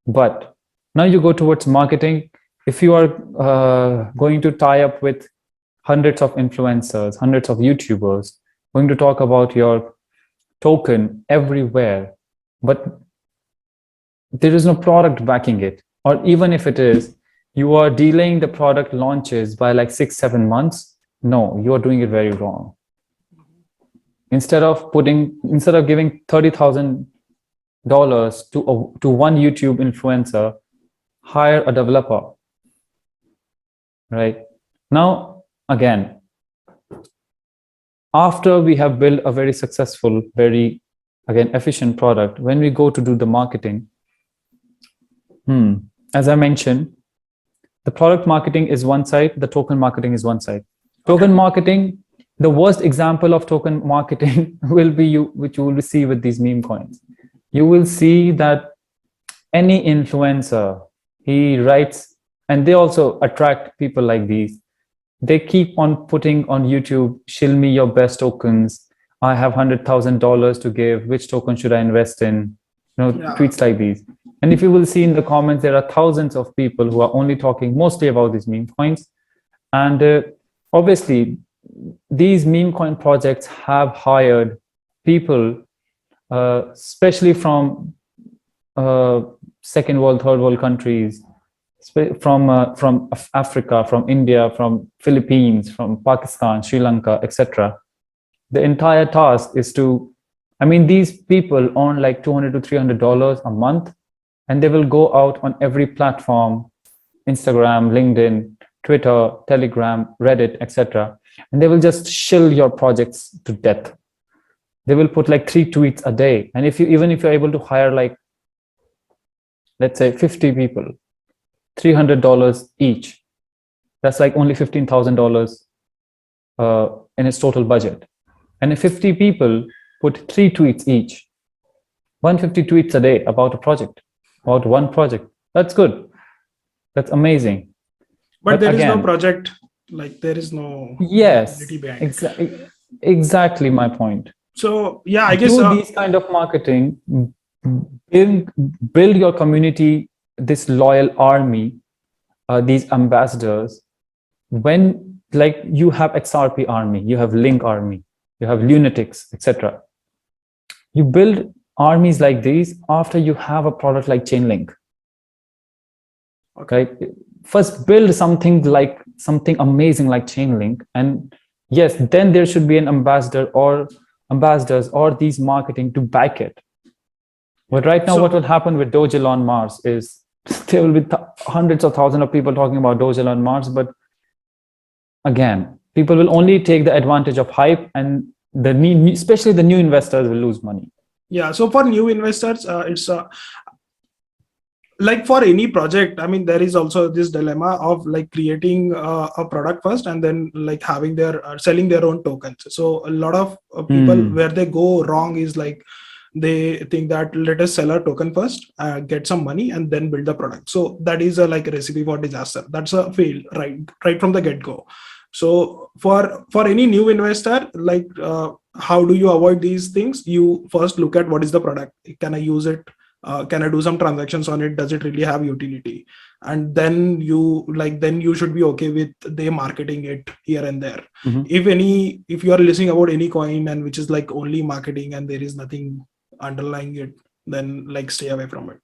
But now you go towards marketing. If you are going to tie up with hundreds of influencers, hundreds of YouTubers, going to talk about your token everywhere, but there is no product backing it, or even if it is, you are delaying the product launches by like 6-7 months. No, you are doing it very wrong. Instead of giving $30,000 to one YouTube influencer, hire a developer, right? Now, again, after we have built a very successful, very, again, efficient product, when we go to do the marketing, as I mentioned, the product marketing is one side, the token marketing is one side. Token marketing, the worst example of token marketing will be which you will see with these meme coins. You will see that any influencer, he writes, and they also attract people like these. They keep on putting on YouTube, shill me your best tokens. I have $100,000 to give. Which token should I invest in? Tweets like these. And if you will see in the comments, there are thousands of people who are only talking mostly about these meme coins. And obviously, these meme coin projects have hired people, especially from second world, third world countries, from Africa, from India, from Philippines, from Pakistan, Sri Lanka, etc. The entire task is to, these people earn like $200 to $300 a month, and they will go out on every platform, Instagram, LinkedIn, Twitter, Telegram, Reddit, etc. And they will just shill your projects to death. They will put like 3 tweets a day. And even if you're able to hire like, let's say 50 people, $300 each, that's like only $15,000 in its total budget. And if 50 people put 3 tweets each, 150 tweets a day about a project, about one project, that's good. That's amazing. But there again, is no project, like there is no. Yes, exactly my point. So yeah, I guess these kind of marketing, build your community, this loyal army, these ambassadors. When like you have XRP army, you have Link army, you have lunatics, etc. You build armies like these after you have a product like Chainlink. Okay. Right? First build something amazing like Chainlink, and yes, then there should be an ambassadors or these marketing to back it. But right now, what will happen with Doge on Mars is there will be hundreds of thousands of people talking about Doge on Mars, but again, people will only take the advantage of hype, and especially the new investors will lose money. Yeah, so for new investors, it's like for any project, there is also this dilemma of like creating a product first and then like having selling their own tokens. So a lot of people where they go wrong is like they think that let us sell our token first, get some money and then build the product. So that is a recipe for disaster. That's a fail right from the get-go. So for any new investor, like how do you avoid these things? You first look at what is the product. Can I use it? Can I do some transactions on it? Does it really have utility? And then you should be okay with they marketing it here and there. If you are listening about any coin and which is like only marketing and there is nothing underlying it, then like stay away from it.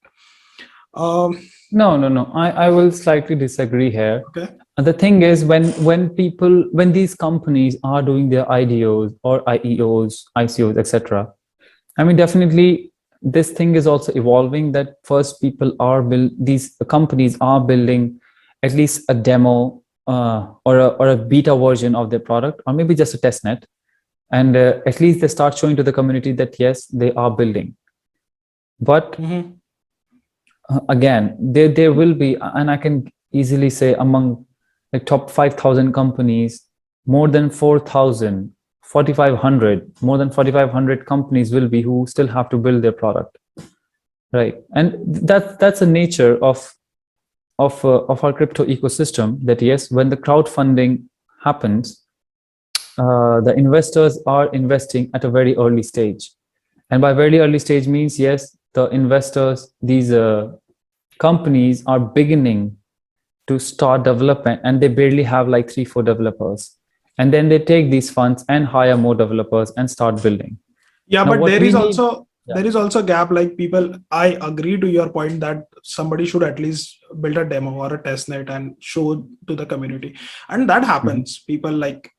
No. I will slightly disagree here. Okay. The thing is, when these companies are doing their IDOs or IEOs, ICOs, etc. I mean, definitely this thing is also evolving. That first these companies are building at least a demo or a beta version of their product, or maybe just a test net, and at least they start showing to the community that yes, they are building. But again, there will be, and I can easily say among like top 5,000 companies, more than 4,000, 4,500, more than 4,500 companies will be who still have to build their product, right? And that's the nature of our crypto ecosystem. That yes, when the crowdfunding happens, the investors are investing at a very early stage, and by very early stage means yes, the investors, these companies are beginning to start development, and they barely have like 3-4 developers, and then they take these funds and hire more developers and start building. Yeah, now, but there is also a gap. Like people, I agree to your point that somebody should at least build a demo or a test net and show to the community, and that happens. People like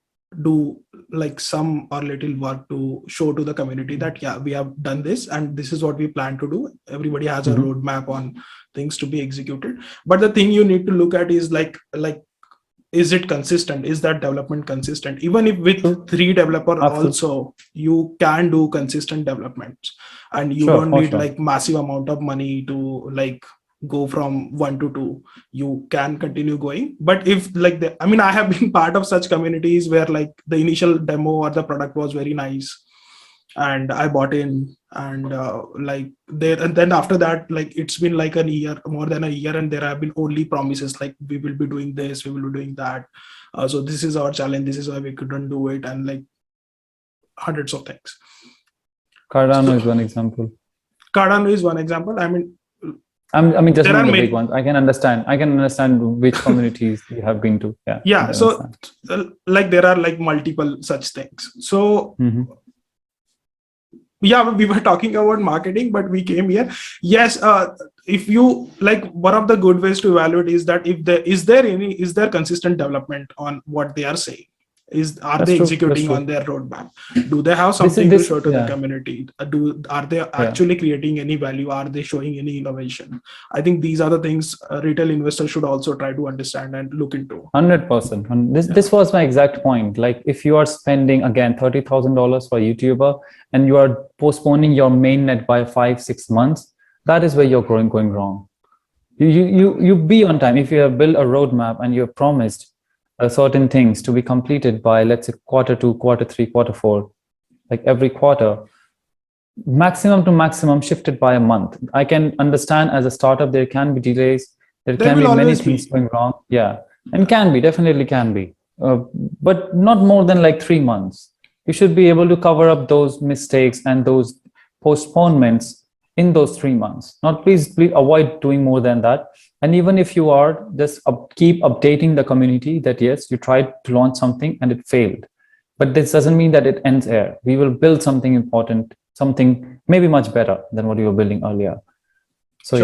do like some or little work to show to the community that yeah, we have done this and this is what we plan to do. Everybody has a roadmap on things to be executed, but the thing you need to look at is like is it consistent? Is that development consistent? Even if with 3 developers also you can do consistent developments, and you don't need like massive amount of money to like go from 1 to 2. You can continue going. But if like I have been part of such communities where like the initial demo or the product was very nice and I bought in, and and then after that, like it's been like a year, more than a year, and there have been only promises like we will be doing this, we will be doing that, so this is our challenge, this is why we couldn't do it, and like hundreds of things. Cardano is one example. I mean, just one of the big ones. I can understand which communities you have been to. Yeah. So like there are like multiple such things. So yeah, we were talking about marketing, but we came here. Yes. If you like, one of the good ways to evaluate is that if there is there consistent development on what they are saying. Are they executing on their roadmap? Do they have something to show to the community? Are they actually creating any value? Are they showing any innovation? I think these are the things retail investors should also try to understand and look into. 100%. This was my exact point. Like if you are spending again $30,000 for a YouTuber and you are postponing your mainnet by 5-6 months, that is where you're going wrong. You be on time. If you have built a roadmap and you have promised certain things to be completed by, let's say, Q2, Q3, Q4, like every quarter, maximum to maximum shifted by a month. I can understand as a startup, there can be delays. There can be many things going wrong. Yeah. And definitely can be, but not more than like 3 months. You should be able to cover up those mistakes and those postponements in those 3 months. Please avoid doing more than that. And even if you are, just keep updating the community that yes, you tried to launch something and it failed. But this doesn't mean that it ends here. We will build something important, something maybe much better than what you were building earlier. So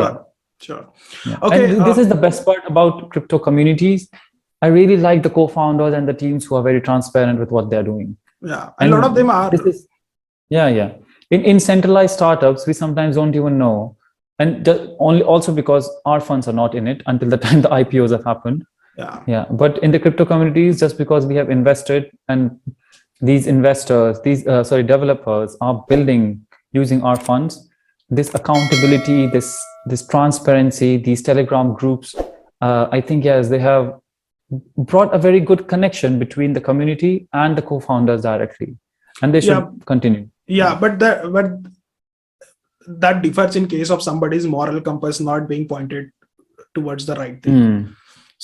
Sure. Yeah. Okay. And this is the best part about crypto communities. I really like the co-founders and the teams who are very transparent with what they're doing. Yeah, and a lot of them are. In centralized startups, we sometimes don't even know. And also because our funds are not in it until the time the IPOs have happened. Yeah. But in the crypto communities, just because we have invested and these investors, developers are building using our funds, this accountability, this transparency, these Telegram groups, I think, yes, they have brought a very good connection between the community and the co-founders directly. And they should continue. Yeah, but that differs in case of somebody's moral compass not being pointed towards the right thing.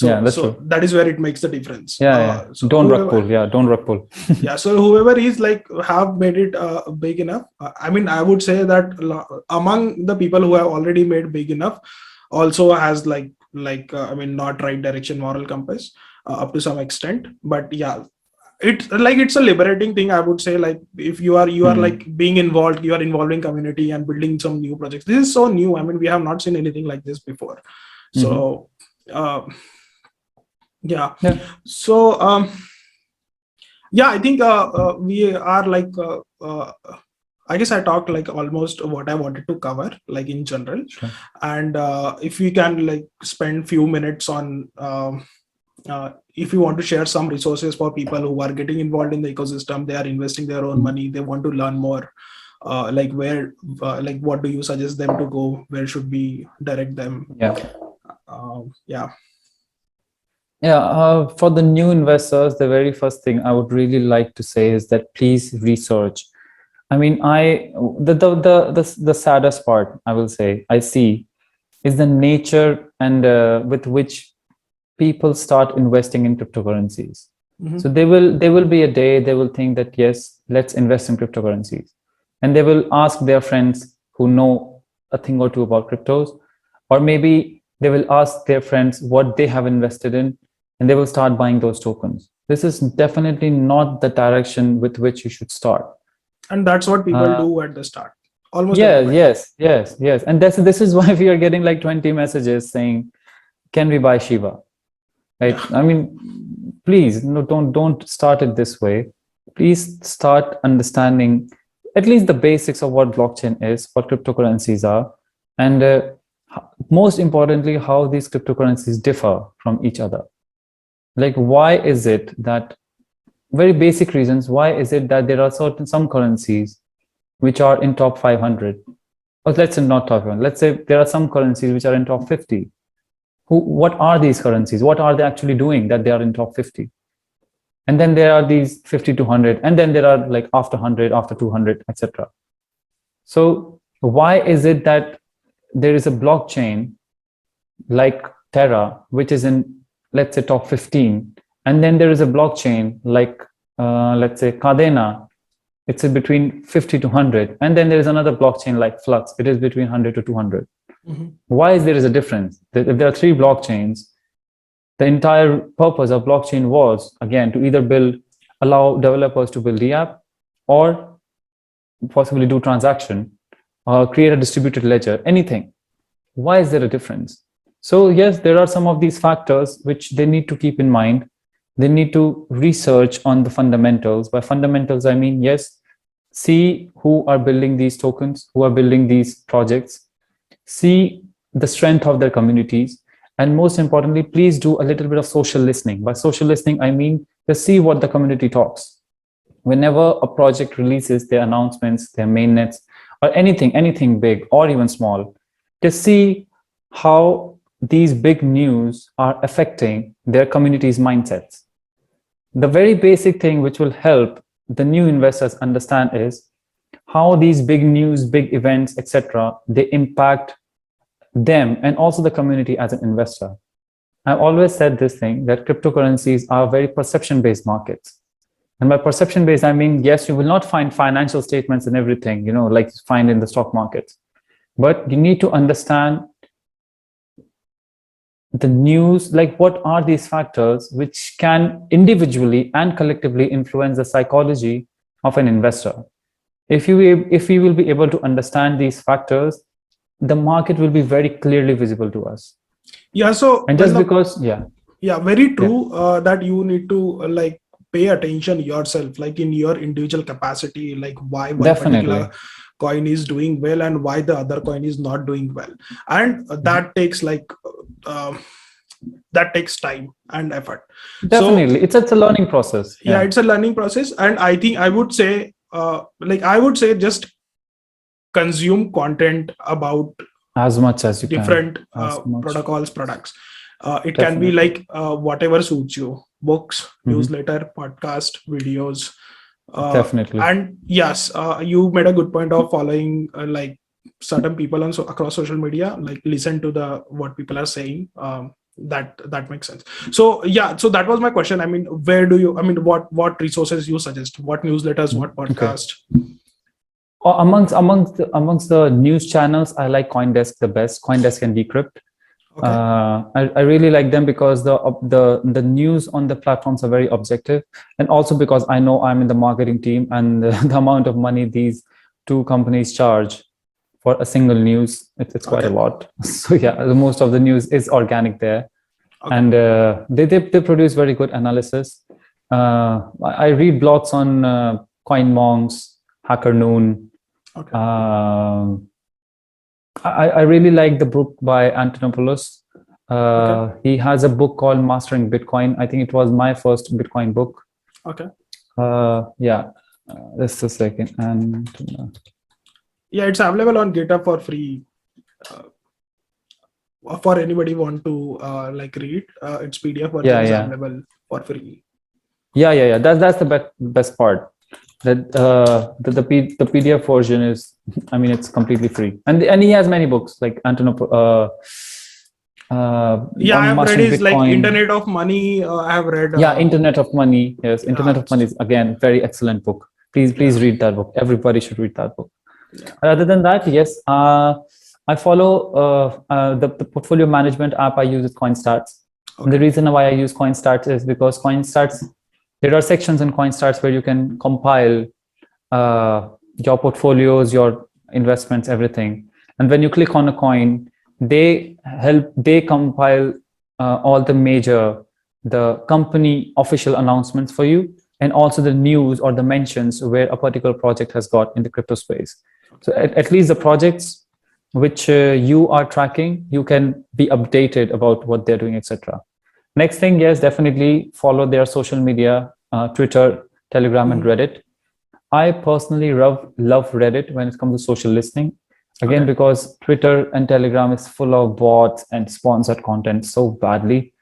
Yeah, So that's true. that is where it makes the difference. Yeah. So Don't rug whoever, pull. Yeah, don't rug pull. yeah, so whoever is like have made it big enough, I mean, I would say that among the people who have already made big enough also has I mean, not right direction, moral compass up to some extent. But yeah, it's a liberating thing, I would say. Like if you are like being involved, you are involving community and building some new projects. This is so new, I mean, we have not seen anything like this before. So uh, yeah. Yeah. So yeah, I think we are I guess I talked like almost what I wanted to cover, like in general. Sure. And if we can like spend few minutes on if you want to share some resources for people who are getting involved in the ecosystem, they are investing their own money, they want to learn more, like where like what do you suggest them to go, where should we direct them? Yeah. For the new investors, the very first thing I would really like to say is that please research. I mean, the saddest part I will say I see is the nature and with which people start investing in cryptocurrencies. So there will be a day they will think that yes, let's invest in cryptocurrencies, and they will ask their friends who know a thing or two about cryptos, or maybe they will ask their friends what they have invested in, and they will start buying those tokens. This is definitely not the direction with which you should start. And that's what people do at the start. Almost Yeah, everybody. yes. And this is why we are getting like 20 messages saying, can we buy Shiba? Right? Yeah. I mean, please, no, don't start it this way. Please start understanding at least the basics of what blockchain is, what cryptocurrencies are, and most importantly, how these cryptocurrencies differ from each other. Like, why is it that, very basic reasons, why is it that there are some currencies which are in top 500, or let's say not top 100, let's say there are some currencies which are in top 50. What are these currencies? What are they actually doing that they are in top 50? And then there are these 50 to 100, and then there are like after 100, after 200, etc. So why is it that there is a blockchain like Terra, which is in, let's say, top 15, and then there is a blockchain like, let's say, Cadena, it's in between 50 to 100, and then there is another blockchain like Flux, it is between 100 to 200. Why is there a difference? If there are three blockchains, the entire purpose of blockchain was, again, to either allow developers to build the app, or possibly do transaction, or create a distributed ledger, anything. Why is there a difference? So yes, there are some of these factors which they need to keep in mind. They need to research on the fundamentals. By fundamentals, I mean, yes, see who are building these tokens, who are building these projects, see the strength of their communities, and most importantly, please do a little bit of social listening. By social listening, I mean just see what the community talks. Whenever a project releases their announcements, their mainnets, or anything big or even small, just see how these big news are affecting their community's mindsets. The very basic thing which will help the new investors understand is how these big news, big events, etc., they impact them and also the community as an investor. I've always said this thing, that cryptocurrencies are very perception-based markets. And by perception-based, I mean, yes, you will not find financial statements and everything, like you find in the stock markets. But you need to understand the news, like what are these factors which can individually and collectively influence the psychology of an investor. If we will be able to understand these factors, the market will be very clearly visible to us. Yeah. So and just because, very true. That you need to like pay attention yourself, like in your individual capacity, like why one particular coin is doing well and why the other coin is not doing well, and that takes that takes time and effort. Definitely, it's a learning process. Yeah, it's a learning process, and I think I would say just consume content about as much as you different protocols, products. It can be like whatever suits you: books, newsletter, podcast, videos. Definitely. And yes, you made a good point of following like certain people across social media, like listen to what people are saying. That makes sense. So yeah, so that was my question. I mean, where do you? I mean, what resources you suggest? What newsletters? What Okay. podcast? Amongst the news channels, I like CoinDesk the best. CoinDesk and Decrypt. Okay. I really like them because the news on the platforms are very objective, and also because I know I'm in the marketing team, and the amount of money these two companies charge for a single news, it's quite a lot. So yeah, most of the news is organic there, and they produce very good analysis. I read blogs on CoinMonks, HackerNoon. Okay. I really like the book by Antonopoulos. He has a book called Mastering Bitcoin. I think it was my first Bitcoin book. Okay. Yeah, just a second. And yeah, it's available on GitHub for free. For anybody want to like read, its PDF version is available for free. Yeah. That's the best part. That the PDF version is, I mean, it's completely free, and he has many books like Antonopoulos. I have read his like Internet of Money. I have read. Internet of Money. Yes, Internet of Money is again very excellent book. Please read that book. Everybody should read that book. Other than that, yes, I follow the portfolio management app I use is CoinStarts. And the reason why I use CoinStarts is because CoinStarts, there are sections in CoinStarts where you can compile your portfolios, your investments, everything. And when you click on a coin, they compile all the company official announcements for you, and also the news or the mentions where a particular project has got in the crypto space. So at least the projects which you are tracking, you can be updated about what they're doing, etc. Next thing, yes, definitely follow their social media, Twitter, Telegram, and Reddit. I personally love Reddit when it comes to social listening. Again, because Twitter and Telegram is full of bots and sponsored content so badly.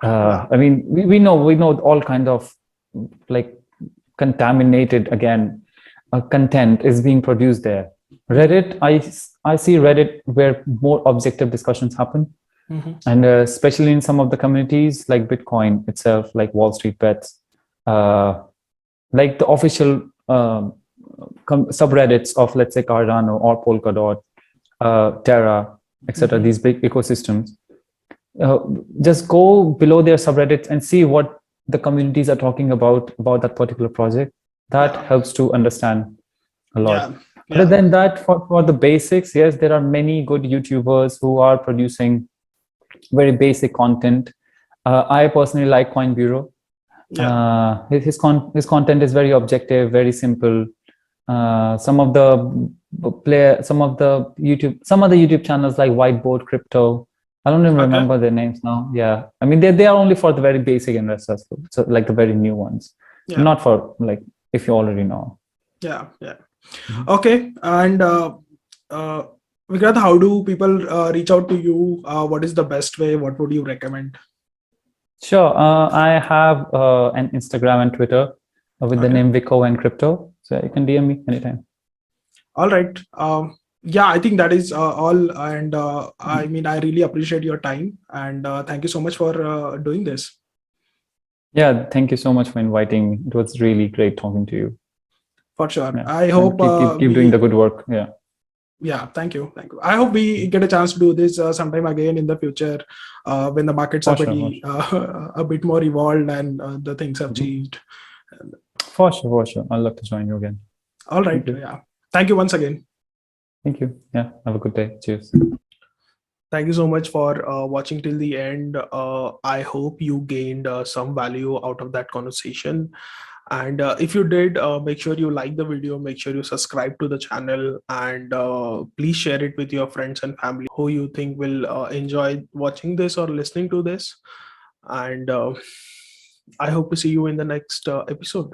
I mean, we know all kind of like contaminated content is being produced there. Reddit, I see Reddit where more objective discussions happen. And especially in some of the communities like Bitcoin itself, like Wall Street Bets, like the official subreddits of, let's say, Cardano or Polkadot, Terra, etc. These big ecosystems. Just go below their subreddits and see what the communities are talking about that particular project. That helps to understand a lot. Other than that, for the basics, yes, there are many good YouTubers who are producing very basic content. I personally like Coin Bureau. His content is very objective, very simple. Some of the YouTube channels like Whiteboard Crypto, I don't even remember their names now. Yeah, I mean they are only for the very basic investors, so like the very new ones, not for like if you already know. Okay, and Vikrant, how do people reach out to you? What is the best way? What would you recommend? Sure, I have an Instagram and Twitter with the name Vico and Crypto, so you can DM me anytime. All right. I think that is all, and I mean, I really appreciate your time, and thank you so much for doing this. Yeah, thank you so much for inviting me. It was really great talking to you. For sure. I hope keep doing the good work. Yeah, thank you. I hope we get a chance to do this sometime again in the future when the markets are a bit more evolved and the things have changed. For sure. I'd love to join you again. All right. Thank you once again. Thank you. Yeah, have a good day. Cheers. Thank you so much for watching till the end. I hope you gained some value out of that conversation. And if you did, make sure you like the video, make sure you subscribe to the channel, and please share it with your friends and family who you think will enjoy watching this or listening to this. And I hope to see you in the next episode.